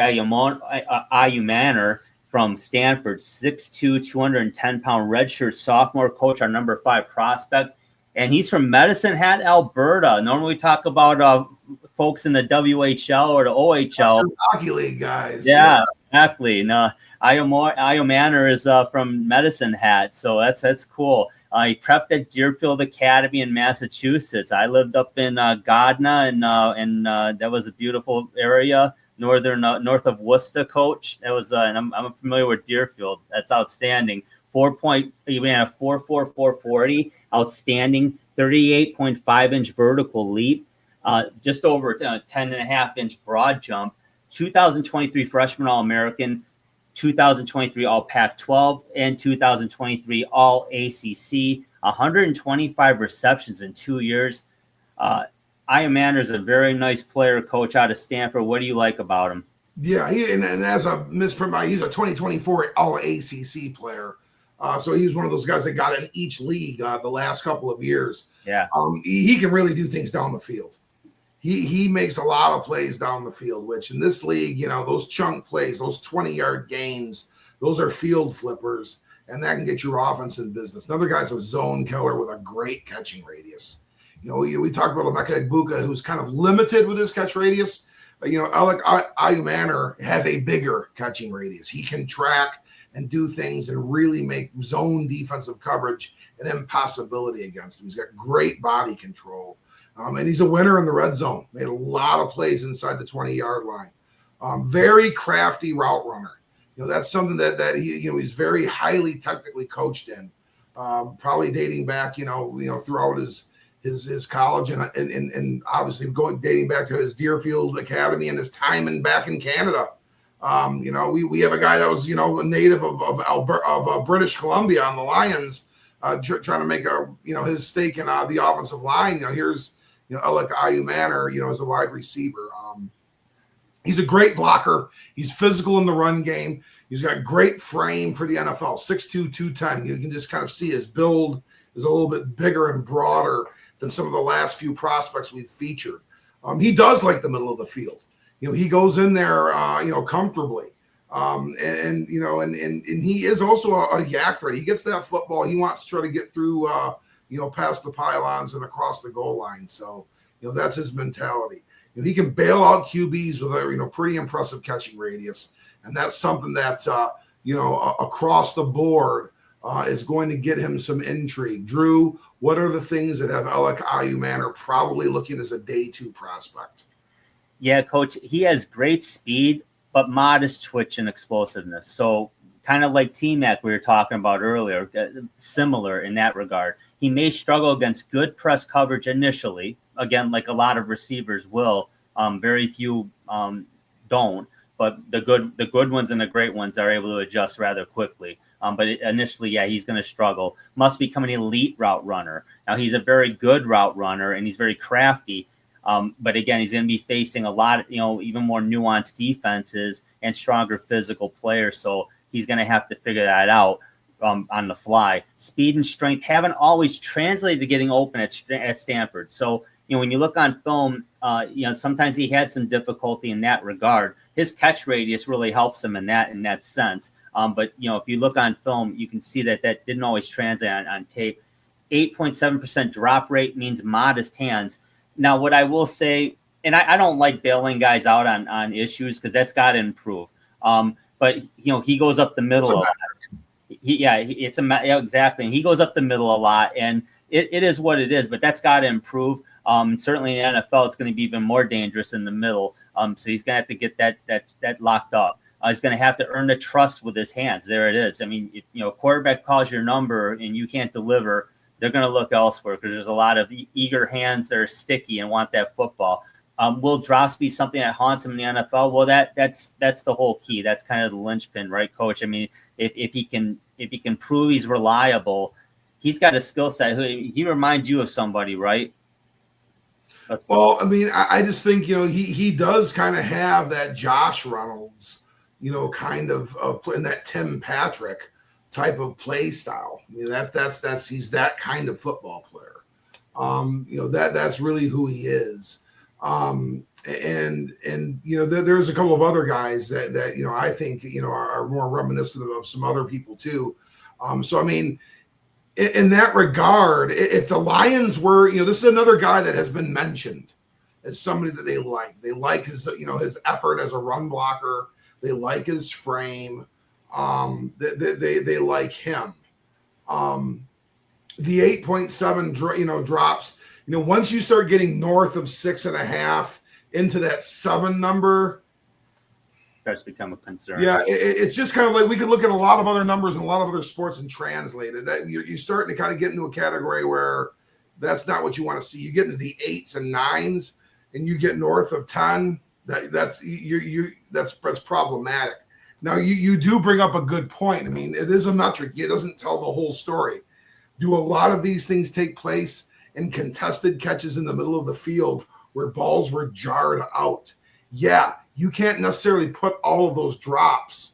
Speaker 1: Ayumanor from Stanford, 6'2", 210-pound redshirt sophomore, coach, our number 5 prospect. And he's from Medicine Hat, Alberta. Normally we talk about folks in the WHL or the OHL.
Speaker 2: Hockey league guys.
Speaker 1: Yeah, exactly. No, Ayumanor is from Medicine Hat, so that's cool. He prepped at Deerfield Academy in Massachusetts. I lived up in Gardner, and that was a beautiful area. North of Worcester, coach. That was, and I'm familiar with Deerfield. That's outstanding. He ran a 4.4 440, outstanding 38.5-inch vertical leap, just over 10.5-inch broad jump. 2023 freshman All-American, 2023 All Pac-12, and 2023 All ACC. 125 receptions in 2 years. Ayumanor is a very nice player, coach, out of Stanford. What do you like about him?
Speaker 2: Yeah, and as a mispronounce, he's a 2024 All ACC player. So he's one of those guys that got in each league the last couple of years.
Speaker 1: Yeah,
Speaker 2: he can really do things down the field. He makes a lot of plays down the field, which in this league, those chunk plays, those 20-yard gains, those are field flippers, and that can get your offense in business. Another guy's a zone killer with a great catching radius. We talked about Emeka Egbuka, who's kind of limited with his catch radius. But, Alik Ayumanor has a bigger catching radius. He can track and do things and really make zone defensive coverage an impossibility against him. He's got great body control. And he's a winner in the red zone. Made a lot of plays inside the 20-yard line. Very crafty route runner. That's something that he's very highly technically coached in. Probably dating back, throughout his college and obviously dating back to his Deerfield Academy and his time back in Canada. We have a guy that was a native of British Columbia on the Lions, trying to make his stake in the offensive line. Here's Alik Ayumanor, as a wide receiver. He's a great blocker. He's physical in the run game. He's got great frame for the NFL, 6'2", 210. You can just kind of see his build is a little bit bigger and broader than some of the last few prospects we've featured. He does like the middle of the field. He goes in there, comfortably. And he is also a yak threat. He gets that football. He wants to try to get through, past the pylons and across the goal line. So, that's his mentality. He can bail out QBs with a, pretty impressive catching radius. And that's something that, across the board is going to get him some intrigue. Drew, what are the things that have Alik Ayumanor probably looking as a day 2 prospect?
Speaker 1: Yeah, coach, he has great speed, but modest twitch and explosiveness. So kind of like T-Mac we were talking about earlier, similar in that regard. He may struggle against good press coverage initially, again, like a lot of receivers will. Very few don't, but the good ones and the great ones are able to adjust rather quickly. But initially, yeah, he's going to struggle. Must become an elite route runner. Now, he's a very good route runner, and he's very crafty. But again, he's going to be facing a lot, even more nuanced defenses and stronger physical players. So he's going to have to figure that out on the fly. Speed and strength haven't always translated to getting open at Stanford. So, when you look on film, sometimes he had some difficulty in that regard. His catch radius really helps him in that sense. But, if you look on film, you can see that didn't always translate on tape. 8.7% drop rate means modest hands. Now, what I will say, and I don't like bailing guys out on issues because that's got to improve. But he goes up the middle a lot. Exactly. And he goes up the middle a lot. And it is what it is, but that's got to improve. Certainly in the NFL, it's going to be even more dangerous in the middle. So he's going to have to get that locked up. He's going to have to earn the trust with his hands. There it is. I mean, if, a quarterback calls your number and you can't deliver, they're going to look elsewhere because there's a lot of eager hands that are sticky and want that football. Will drops be something that haunts him in the NFL? Well, that's the whole key. That's kind of the linchpin, right, Coach? I mean, if he can prove he's reliable, he's got a skill set. He reminds you of somebody, right?
Speaker 2: Well, I mean, I just think he does kind of have that Josh Reynolds, kind of in that Tim Patrick type of play style. I mean, that's he's that kind of football player. That's really who he is. And there's a couple of other guys that I think are more reminiscent of some other people too. So I mean, in that regard, if the Lions were, this is another guy that has been mentioned as somebody that they like. They like his his effort as a run blocker. They like his frame. They like him. The 8.7 drops. Once you start getting north of 6.5 into that 7 number,
Speaker 1: starts to become a concern.
Speaker 2: Yeah, it's just kind of like we could look at a lot of other numbers in a lot of other sports and translate it. That you're starting to kind of get into a category where that's not what you want to see. You get into the 8s and 9s, and you get north of 10. That's problematic. Now you do bring up a good point. I mean, it is a metric. It doesn't tell the whole story. Do a lot of these things take place in contested catches in the middle of the field where balls were jarred out? Yeah, you can't necessarily put all of those drops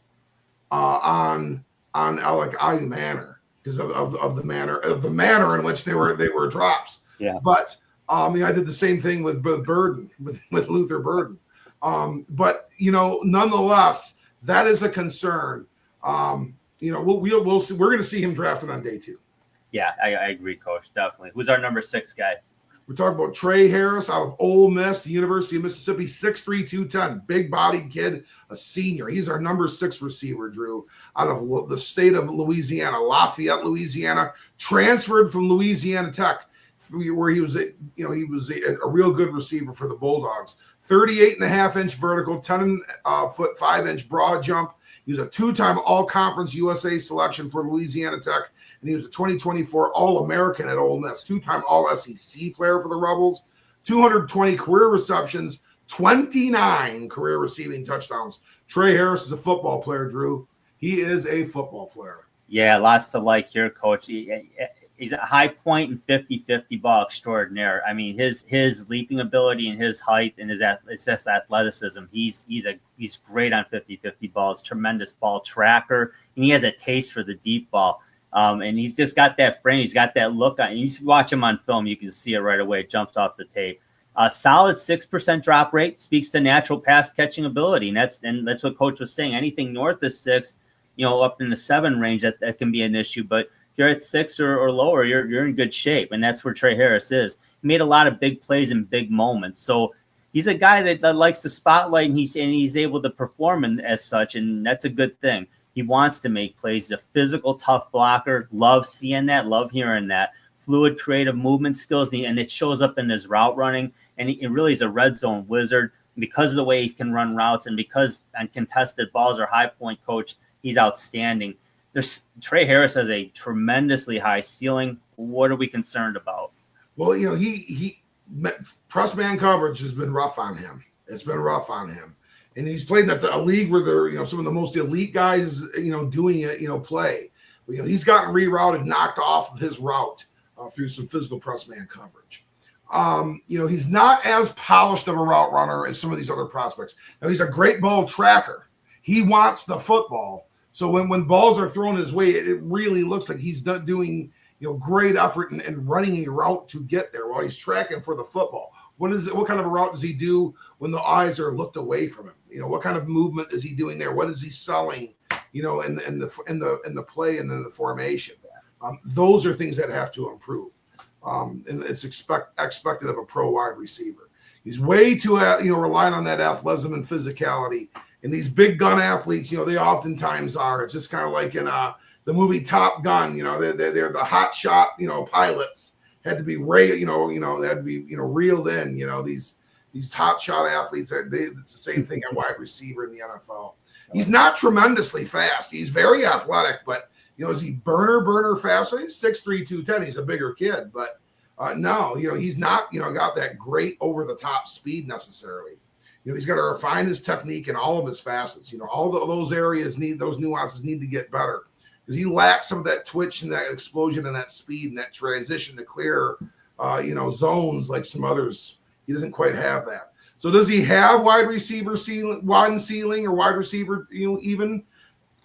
Speaker 2: on Alec Ayumanor because of the manner in which they were drops.
Speaker 1: Yeah.
Speaker 2: But I did the same thing with Burden, with Luther Burden. But nonetheless, that is a concern. We'll see. We're going to see him drafted on day 2.
Speaker 1: Yeah, I agree, Coach. Definitely. Who's our number 6 guy?
Speaker 2: We're talking about Trey Harris out of Ole Miss, the University of Mississippi, 6'3", 210, big-bodied kid, a senior. He's our number 6 receiver, Drew, out of the state of Louisiana, Lafayette, Louisiana, transferred from Louisiana Tech, where he was a real good receiver for the Bulldogs. 38.5-inch vertical, 10-foot 5-inch broad jump. He was a 2-time All-Conference USA selection for Louisiana Tech. And he was a 2024 All-American at Ole Miss, 2-time All-SEC player for the Rebels, 220 career receptions, 29 career receiving touchdowns. Trey Harris is a football player, Drew. He is a football player.
Speaker 1: Yeah, lots to like here, Coach. He's a high point and 50-50 ball extraordinaire. I mean, his leaping ability and his height and it's just athleticism. He's great on 50-50 balls, tremendous ball tracker, and he has a taste for the deep ball. And he's just got that frame. He's got that look on. You watch him on film, you can see it right away. It jumps off the tape. A solid 6% drop rate speaks to natural pass catching ability, and that's what Coach was saying. Anything north of 6, up in the 7 range, that can be an issue. But if you're at 6 or lower, you're in good shape, and that's where Trey Harris is. He made a lot of big plays in big moments, so he's a guy that likes the spotlight, and he's able to perform as such, and that's a good thing. He wants to make plays. He's a physical, tough blocker. Love seeing that. Love hearing that. Fluid, creative movement skills, and it shows up in his route running. And he really is a red zone wizard because of the way he can run routes and because uncontested balls are high point, Coach. He's outstanding. Trey Harris has a tremendously high ceiling. What are we concerned about?
Speaker 2: Well, he press man coverage has been rough on him. It's been rough on him. And he's played in a league where they're, some of the most elite guys, doing it, play. But, he's gotten rerouted, knocked off of his route through some physical press man coverage. He's not as polished of a route runner as some of these other prospects. Now, he's a great ball tracker. He wants the football. So when balls are thrown his way, it really looks like he's not doing, great effort and running a route to get there while he's tracking for the football. What kind of a route does he do when the eyes are looked away from him? What kind of movement is he doing there? What is he selling, in the play and in the formation? Those are things that have to improve. And it's expected of a pro wide receiver. He's way too, relying on that athleticism and physicality. And these big gun athletes, they oftentimes are. It's just kind of like in the movie Top Gun. They're the hot shot, pilots. had to be they had to be reeled in. These top shot athletes, it's the same thing at wide receiver in the NFL. He's not tremendously fast. He's very athletic, but is he burner fast? Well, he's 6'3", 210. He's a bigger kid, but no, he's not got that great over the top speed necessarily. He's got to refine his technique in all of his facets. All those areas those nuances need to get better, because he lacks some of that twitch and that explosion and that speed and that transition to clear zones like some others. He doesn't quite have that. So does he have wide receiver ceiling or wide receiver even?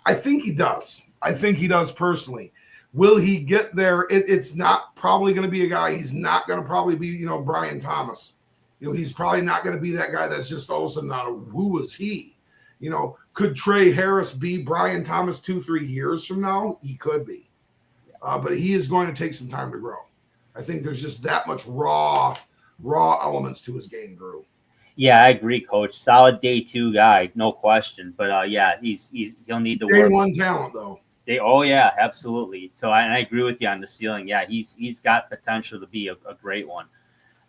Speaker 2: I think he does. I think he does personally. Will he get there? It's not probably going to be a guy. He's not going to probably be Brian Thomas. He's probably not going to be that guy that's just all of a sudden who is he? Could Trey Harris be Brian Thomas 2-3 years from now? He could be. But he is going to take some time to grow. I think there's just that much raw elements to his game, Drew.
Speaker 1: Yeah, I agree, Coach. Solid day 2 guy, no question. But he'll need to work.
Speaker 2: Day 1 talent though.
Speaker 1: Yeah, absolutely. So I agree with you on the ceiling. Yeah, he's got potential to be a great one.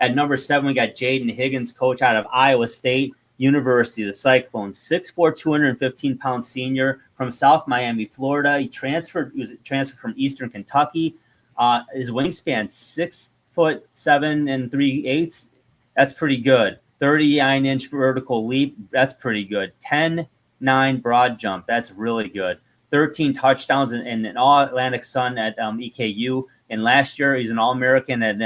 Speaker 1: At number 7, we got Jaden Higgins, coach out of Iowa State University, the Cyclones, 6'4", 215-pound senior from South Miami, Florida. He was transferred from Eastern Kentucky. His wingspan 6'7" 3/8. That's pretty good. 39-inch vertical leap. That's pretty good. 10.9 broad jump. That's really good. 13 touchdowns and an All-Atlantic Sun at EKU. And last year, he's an All-American at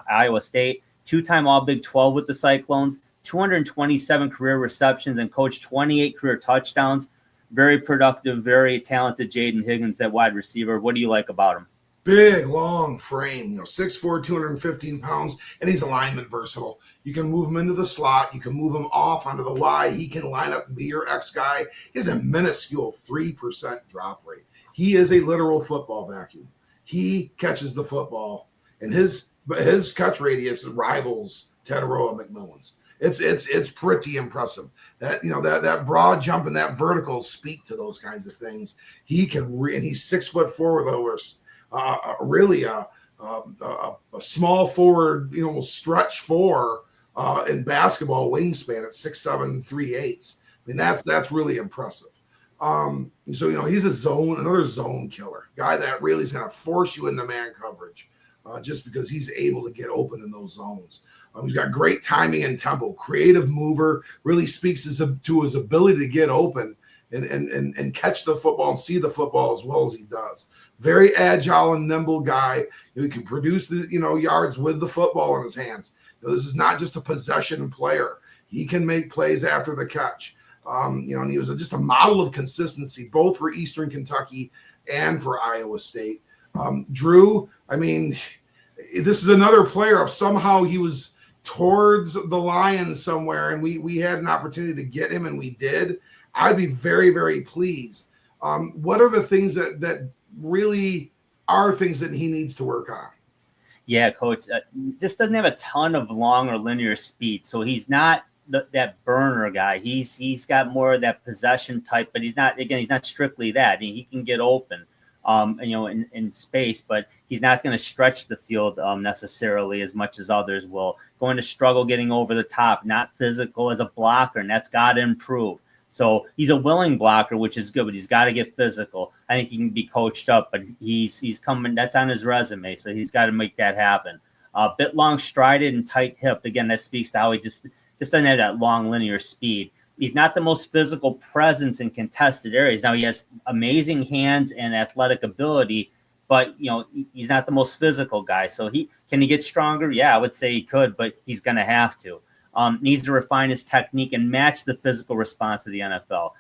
Speaker 1: Iowa State. 2-time All-Big 12 with the Cyclones. 227 career receptions and coached 28 career touchdowns. Very productive, very talented Jaden Higgins at wide receiver. What do you like about him?
Speaker 2: Big, long frame, 6'4", 215 pounds, and he's alignment versatile. You can move him into the slot. You can move him off onto the Y. He can line up and be your X guy. He has a minuscule 3% drop rate. He is a literal football vacuum. He catches the football, and his catch radius rivals Tataroa McMillan's. It's pretty impressive. That broad jump and that vertical speak to those kinds of things. He can, and he's 6'4" with over really a small forward, stretch 4 in basketball wingspan at 6'7", 3/8. I mean, that's really impressive. So he's another zone killer guy that really is going to force you into man coverage, just because he's able to get open in those zones. He's got great timing and tempo, creative mover, really speaks to his ability to get open and catch the football and see the football as well as he does. Very agile and nimble guy. He can produce the yards with the football in his hands. This is not just a possession player. He can make plays after the catch. And he was just a model of consistency, both for Eastern Kentucky and for Iowa State. Drew, I mean, this is another player of somehow he was towards the Lions somewhere, and we had an opportunity to get him, and we did. I'd be very, very pleased. What are the things that really are things that he needs to work on?
Speaker 1: Yeah, Coach, just doesn't have a ton of long or linear speed, so he's not that burner guy. He's got more of that possession type, but he's not strictly that. He can get open, in space, but he's not going to stretch the field necessarily as much as others will. Going to struggle getting over the top, not physical as a blocker, and that's got to improve. So he's a willing blocker, which is good, but he's got to get physical. I think he can be coached up, but he's coming. That's on his resume, so he's got to make that happen. A bit long strided and tight hip. Again, that speaks to how he just doesn't have that long linear speed. He's not the most physical presence in contested areas. Now, he has amazing hands and athletic ability, but he's not the most physical guy. So can he get stronger? Yeah, I would say he could, but he's going to have to. Needs to refine his technique and match the physical response of the NFL.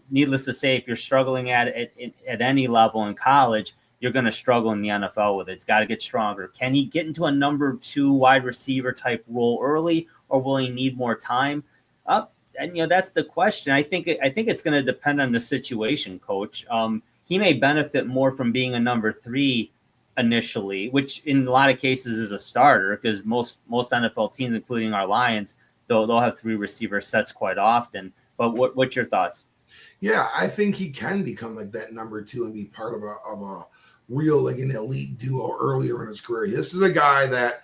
Speaker 1: Needless to say, if you're struggling at any level in college, you're going to struggle in the NFL with it. It's got to get stronger. Can he get into a number 2 wide receiver type role early, or will he need more time? And that's the question. I think it's going to depend on the situation, Coach. He may benefit more from being a number 3 initially, which in a lot of cases is a starter, because most NFL teams, including our Lions, they'll have 3 receiver sets quite often. But what's your thoughts?
Speaker 2: Yeah, I think he can become like that number 2 and be part of real like an elite duo earlier in his career. This is a guy that,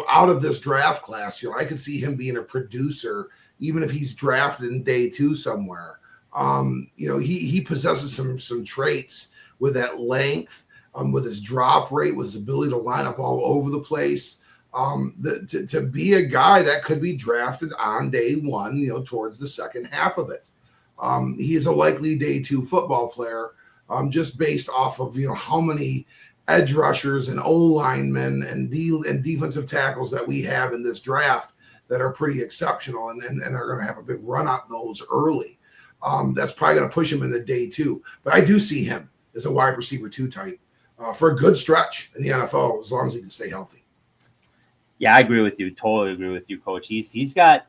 Speaker 2: out of this draft class, I could see him being a producer, even if he's drafted in day 2 somewhere. He possesses some traits with that length, with his drop rate, with his ability to line up all over the place. To be a guy that could be drafted on day 1, towards the second half of it. He is a likely day 2 football player, just based off of how many edge rushers and O-linemen and defensive tackles that we have in this draft that are pretty exceptional and are going to have a big run at those early. That's probably going to push him into day 2. But I do see him as a wide receiver 2 type for a good stretch in the NFL, as long as he can stay healthy.
Speaker 1: Yeah, I agree with you. Totally agree with you, Coach. He's got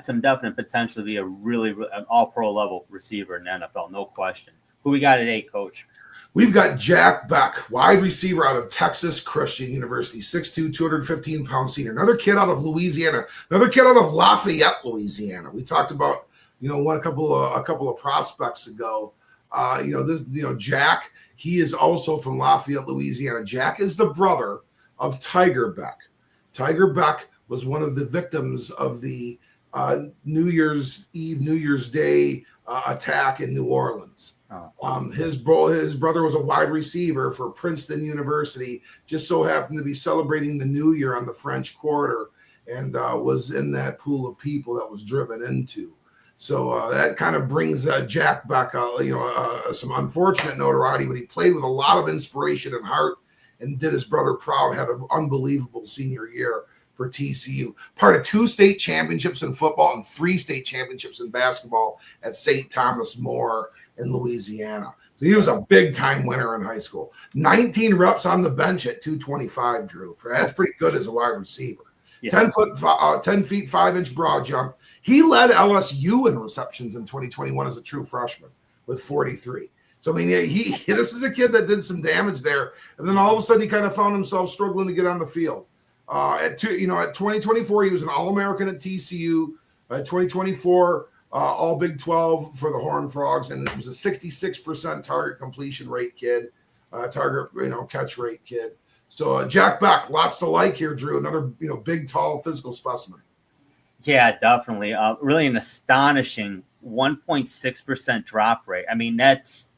Speaker 1: some definite potential to be a really an all-pro level receiver in the NFL, no question. Who we got at 8, Coach?
Speaker 2: We've got Jack Beck, wide receiver out of Texas Christian University, 6'2", 215-pound senior. Another kid out of Louisiana. Another kid out of Lafayette, Louisiana. We talked about, a couple of prospects ago. Jack, he is also from Lafayette, Louisiana. Jack is the brother of Tiger Beck. Tiger Beck was one of the victims of the New Year's Eve, New Year's Day attack in New Orleans. His brother was a wide receiver for Princeton University, just so happened to be celebrating the New Year on the French Quarter, and was in that pool of people that was driven into. So that kind of brings Jack Beck, some unfortunate notoriety, but he played with a lot of inspiration and heart and did his brother proud, had an unbelievable senior year for TCU. Part of 2 state championships in football and 3 state championships in basketball at St. Thomas More in Louisiana. So he was a big-time winner in high school. 19 reps on the bench at 225, Drew. That's pretty good as a wide receiver. Yeah. 10 feet, 5-inch broad jump. He led LSU in receptions in 2021 as a true freshman with 43. So, I mean, this is a kid that did some damage there. And then all of a sudden he kind of found himself struggling to get on the field. At 2024, he was an All-American at TCU. 2024, All Big 12 for the Horned Frogs, and it was a 66% target completion rate kid, catch rate kid. So Jack Beck, lots to like here, Drew. Another big, tall, physical specimen.
Speaker 1: Yeah, definitely. Really an astonishing 1.6% drop rate. I mean, that's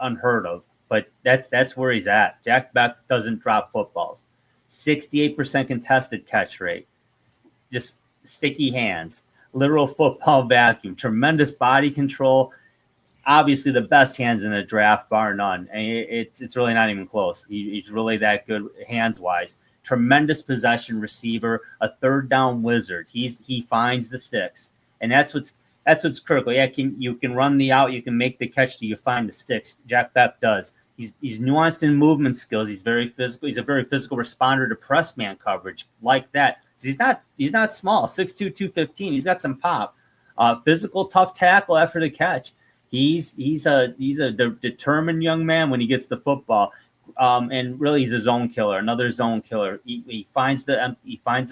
Speaker 1: unheard of, but that's where he's at. Jack Beck doesn't drop footballs. 68% contested catch rate. Just sticky hands. Literal football vacuum. Tremendous body control. Obviously, the best hands in the draft, bar none. And it's really not even close. He's really that good hands-wise. Tremendous possession receiver, a third down wizard. He finds the sticks, and that's what's critical. Yeah, you can run the out, you can make the catch till you find the sticks. Jack Beck does. He's nuanced in movement skills. He's very physical. He's a very physical responder to press man coverage like that. He's not small. 6'2", 215. He's got some pop. Physical, tough tackle after the catch. He's a determined young man when he gets the football. And really, he's a zone killer. Another zone killer. He finds the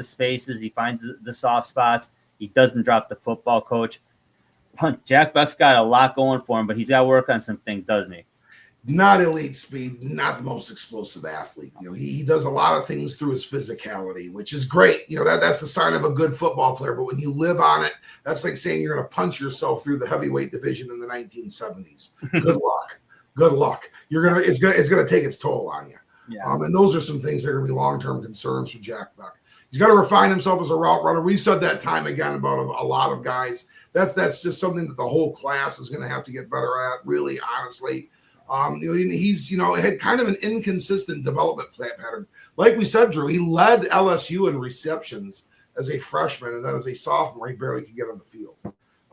Speaker 1: spaces. He finds the soft spots. He doesn't drop the football, Coach. Jack Beck's got a lot going for him, but he's got to work on some things, doesn't he?
Speaker 2: Not elite speed, not the most explosive athlete. He does a lot of things through his physicality, which is great. That's the sign of a good football player. But when you live on it, that's like saying you're going to punch yourself through the heavyweight division in the 1970s. Good luck. Good luck. It's gonna take its toll on you. Yeah. And those are some things that are going to be long-term concerns for Jack Beck. He's got to refine himself as a route runner. We said that time again about a lot of guys. That's just something that the whole class is going to have to get better at. Really, honestly. He's had kind of an inconsistent development pattern. Like we said, Drew, he led LSU in receptions as a freshman, and then as a sophomore, he barely could get on the field.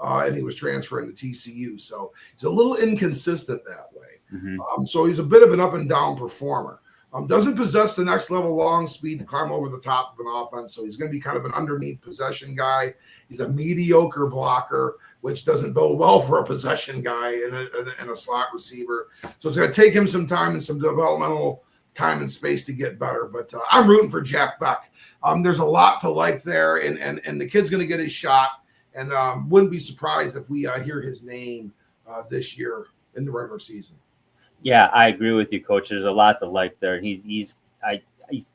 Speaker 2: And he was transferring to TCU, so he's a little inconsistent that way. Mm-hmm. So he's a bit of an up and down performer. Doesn't possess the next level long speed to climb over the top of an offense, so he's going to be kind of an underneath possession guy. He's a mediocre blocker, which doesn't bode well for a possession guy and a slot receiver. So it's going to take him some time and some developmental time and space to get better. But I'm rooting for Jack Beck. There's a lot to like there, and the kid's going to get his shot. And wouldn't be surprised if we hear his name this year in the regular season.
Speaker 1: Yeah, I agree with you, Coach. There's a lot to like there. He's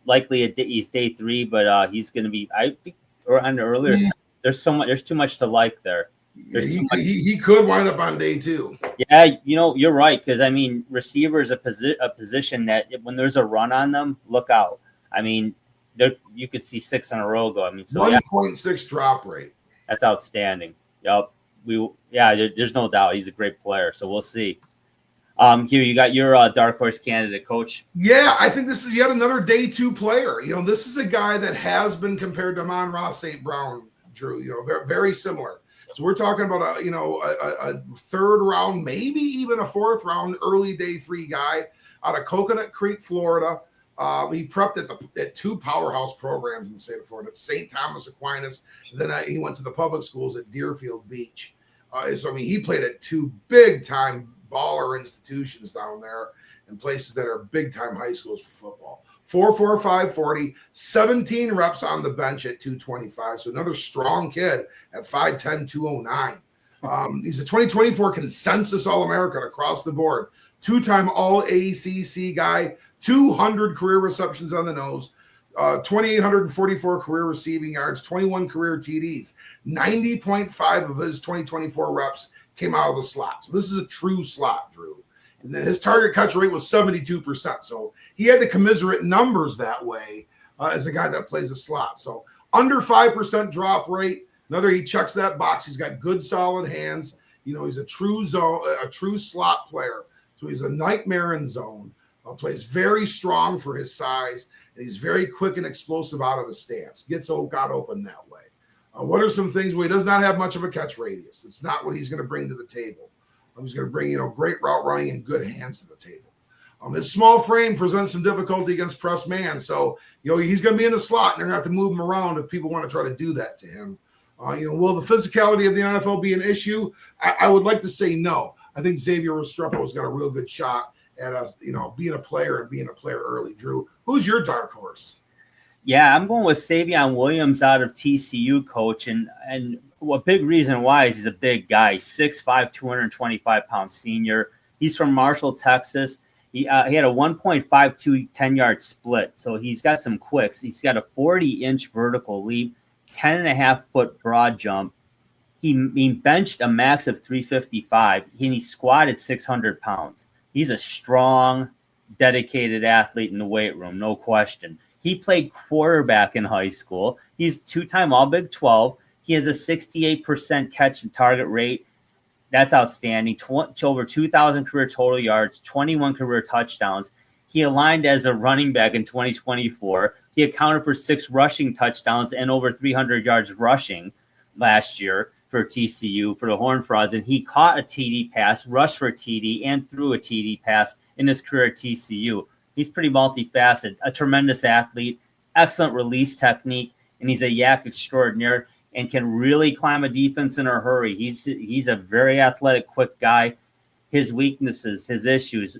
Speaker 1: likely he's day 3, but he's going to be, I think, or on the earlier side. There's so much. There's too much to like there.
Speaker 2: Yeah, he could wind up on day 2.
Speaker 1: Yeah, you're right, because I mean, receiver is a position that when there's a run on them, look out. I mean, you could see 6 in a row go. I mean, so
Speaker 2: 1.6 drop rate.
Speaker 1: That's outstanding. Yep. There's no doubt he's a great player. So we'll see. Here you got your dark horse candidate, Coach.
Speaker 2: Yeah, I think this is yet another day 2 player. This is a guy that has been compared to Amon-Ra St. Brown, Drew. Very, very similar. So we're talking about a 3rd round, maybe even a 4th round, early day 3 guy out of Coconut Creek, Florida. He prepped at 2 powerhouse programs in the state of Florida, St. Thomas Aquinas. Then he went to the public schools at Deerfield Beach. So he played at 2 big time baller institutions down there in places that are big time high schools for football. 4.45 40, 17 reps on the bench at 225. So another strong kid at 5'10", 209. He's a 2024 consensus All-American across the board. 2-time All-ACC guy, 200 career receptions on the nose, 2,844 career receiving yards, 21 career TDs. 90.5 of his 2024 reps came out of the slot. So this is a true slot, Drew. And then his target catch rate was 72%. So he had the commiserate numbers that way as a guy that plays a slot. So under 5% drop rate. He checks that box. He's got good, solid hands. He's a true slot player. So he's a nightmare in zone. Plays very strong for his size, and he's very quick and explosive out of his stance. Got open that way. What are some things? Well, he does not have much of a catch radius. It's not what he's going to bring to the table. He's going to bring, great route running and good hands to the table. His small frame presents some difficulty against press man. So, he's going to be in the slot, and they're going to have to move him around if people want to try to do that to him. Will the physicality of the NFL be an issue? I would like to say no. I think Xavier Restrepo's got a real good shot at being a player and being a player early. Drew, who's your dark horse?
Speaker 1: Yeah, I'm going with Savion Williams out of TCU, Coach, and a big reason why is he's a big guy, 6'5", 225-pound senior. He's from Marshall, Texas. He had a 1.52 10-yard split, so he's got some quicks. He's got a 40-inch vertical leap, 10.5-foot broad jump. He benched a max of 355, and he squatted 600 pounds. He's a strong, dedicated athlete in the weight room, no question. He played quarterback in high school. He's 2-time All-Big 12. He has a 68% catch and target rate. That's outstanding. Over 2,000 career total yards, 21 career touchdowns. He aligned as a running back in 2024. He accounted for 6 rushing touchdowns and over 300 yards rushing last year for TCU, for the Horned Frogs, and he caught a TD pass, rushed for a TD, and threw a TD pass in his career at TCU. He's pretty multifaceted, a tremendous athlete, excellent release technique, and he's a yak extraordinaire and can really climb a defense in a hurry. He's a very athletic, quick guy. His weaknesses, his issues,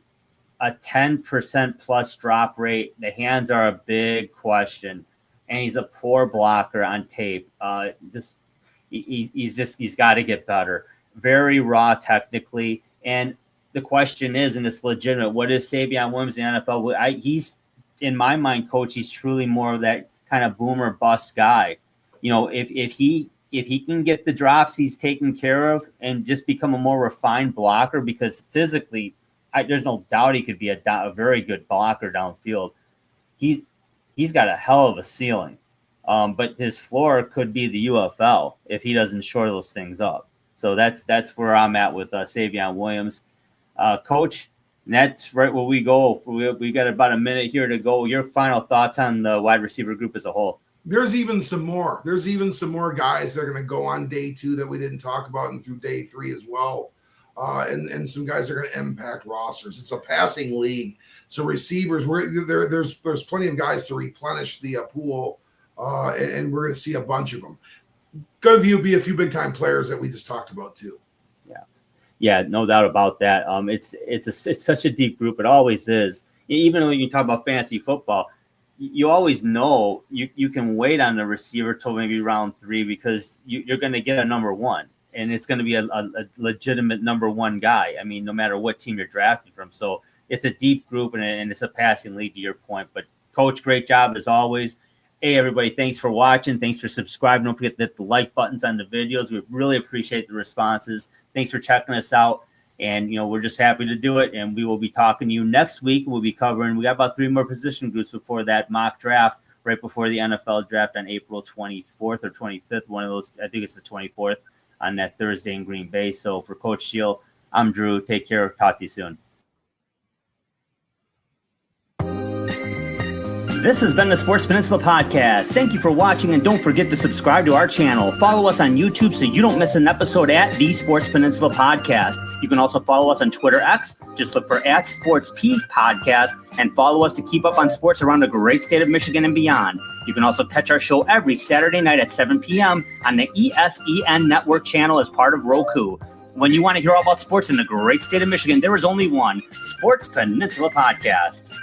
Speaker 1: a 10% plus drop rate. The hands are a big question, and he's a poor blocker on tape. He's got to get better. Very raw technically. And the question is, and it's legitimate, what is Savion Williams in the NFL? He's, in my mind, Coach, he's truly more of that kind of boomer bust guy. If he can get the drops he's taken care of and just become a more refined blocker, because physically, there's no doubt he could be a very good blocker downfield. He's got a hell of a ceiling. But his floor could be the UFL if he doesn't shore those things up. So that's where I'm at with Savion Williams. Coach, and that's right where we go. We got about a minute here to go. Your final thoughts on the wide receiver group as a whole?
Speaker 2: There's even some more. There's even some more guys that are going to go on day 2 that we didn't talk about, and through day 3 as well. And some guys are going to impact rosters. It's a passing league, so receivers, there's plenty of guys to replenish the pool. And we're going to see a bunch of them. Going to be a few big time players that we just talked about too.
Speaker 1: Yeah, no doubt about that. It's such a deep group. It always is. Even when you talk about fantasy football, you always know you can wait on the receiver till maybe round 3 because you're going to get a number 1. and it's going to be a legitimate number one guy. I mean, no matter what team you're drafting from. So it's a deep group, and it's a passing league, to your point. But Coach, great job as always. Hey, everybody, thanks for watching. Thanks for subscribing. Don't forget to hit the like buttons on the videos. We really appreciate the responses. Thanks for checking us out. And, we're just happy to do it. And we will be talking to you next week. We'll be covering, we got about 3 more position groups before that mock draft, right before the NFL draft on April 24th or 25th. One of those, I think it's the 24th on that Thursday in Green Bay. So for Coach Shield, I'm Drew. Take care. Talk to you soon. This has been the Sports Peninsula Podcast. Thank you for watching, and don't forget to subscribe to our channel. Follow us on YouTube so you don't miss an episode at the Sports Peninsula Podcast. You can also follow us on Twitter X. Just look for @SportsP Podcast, and follow us to keep up on sports around the great state of Michigan and beyond. You can also catch our show every Saturday night at 7 p.m. on the ESEN Network channel as part of Roku. When you want to hear all about sports in the great state of Michigan, there is only one, Sports Peninsula Podcast.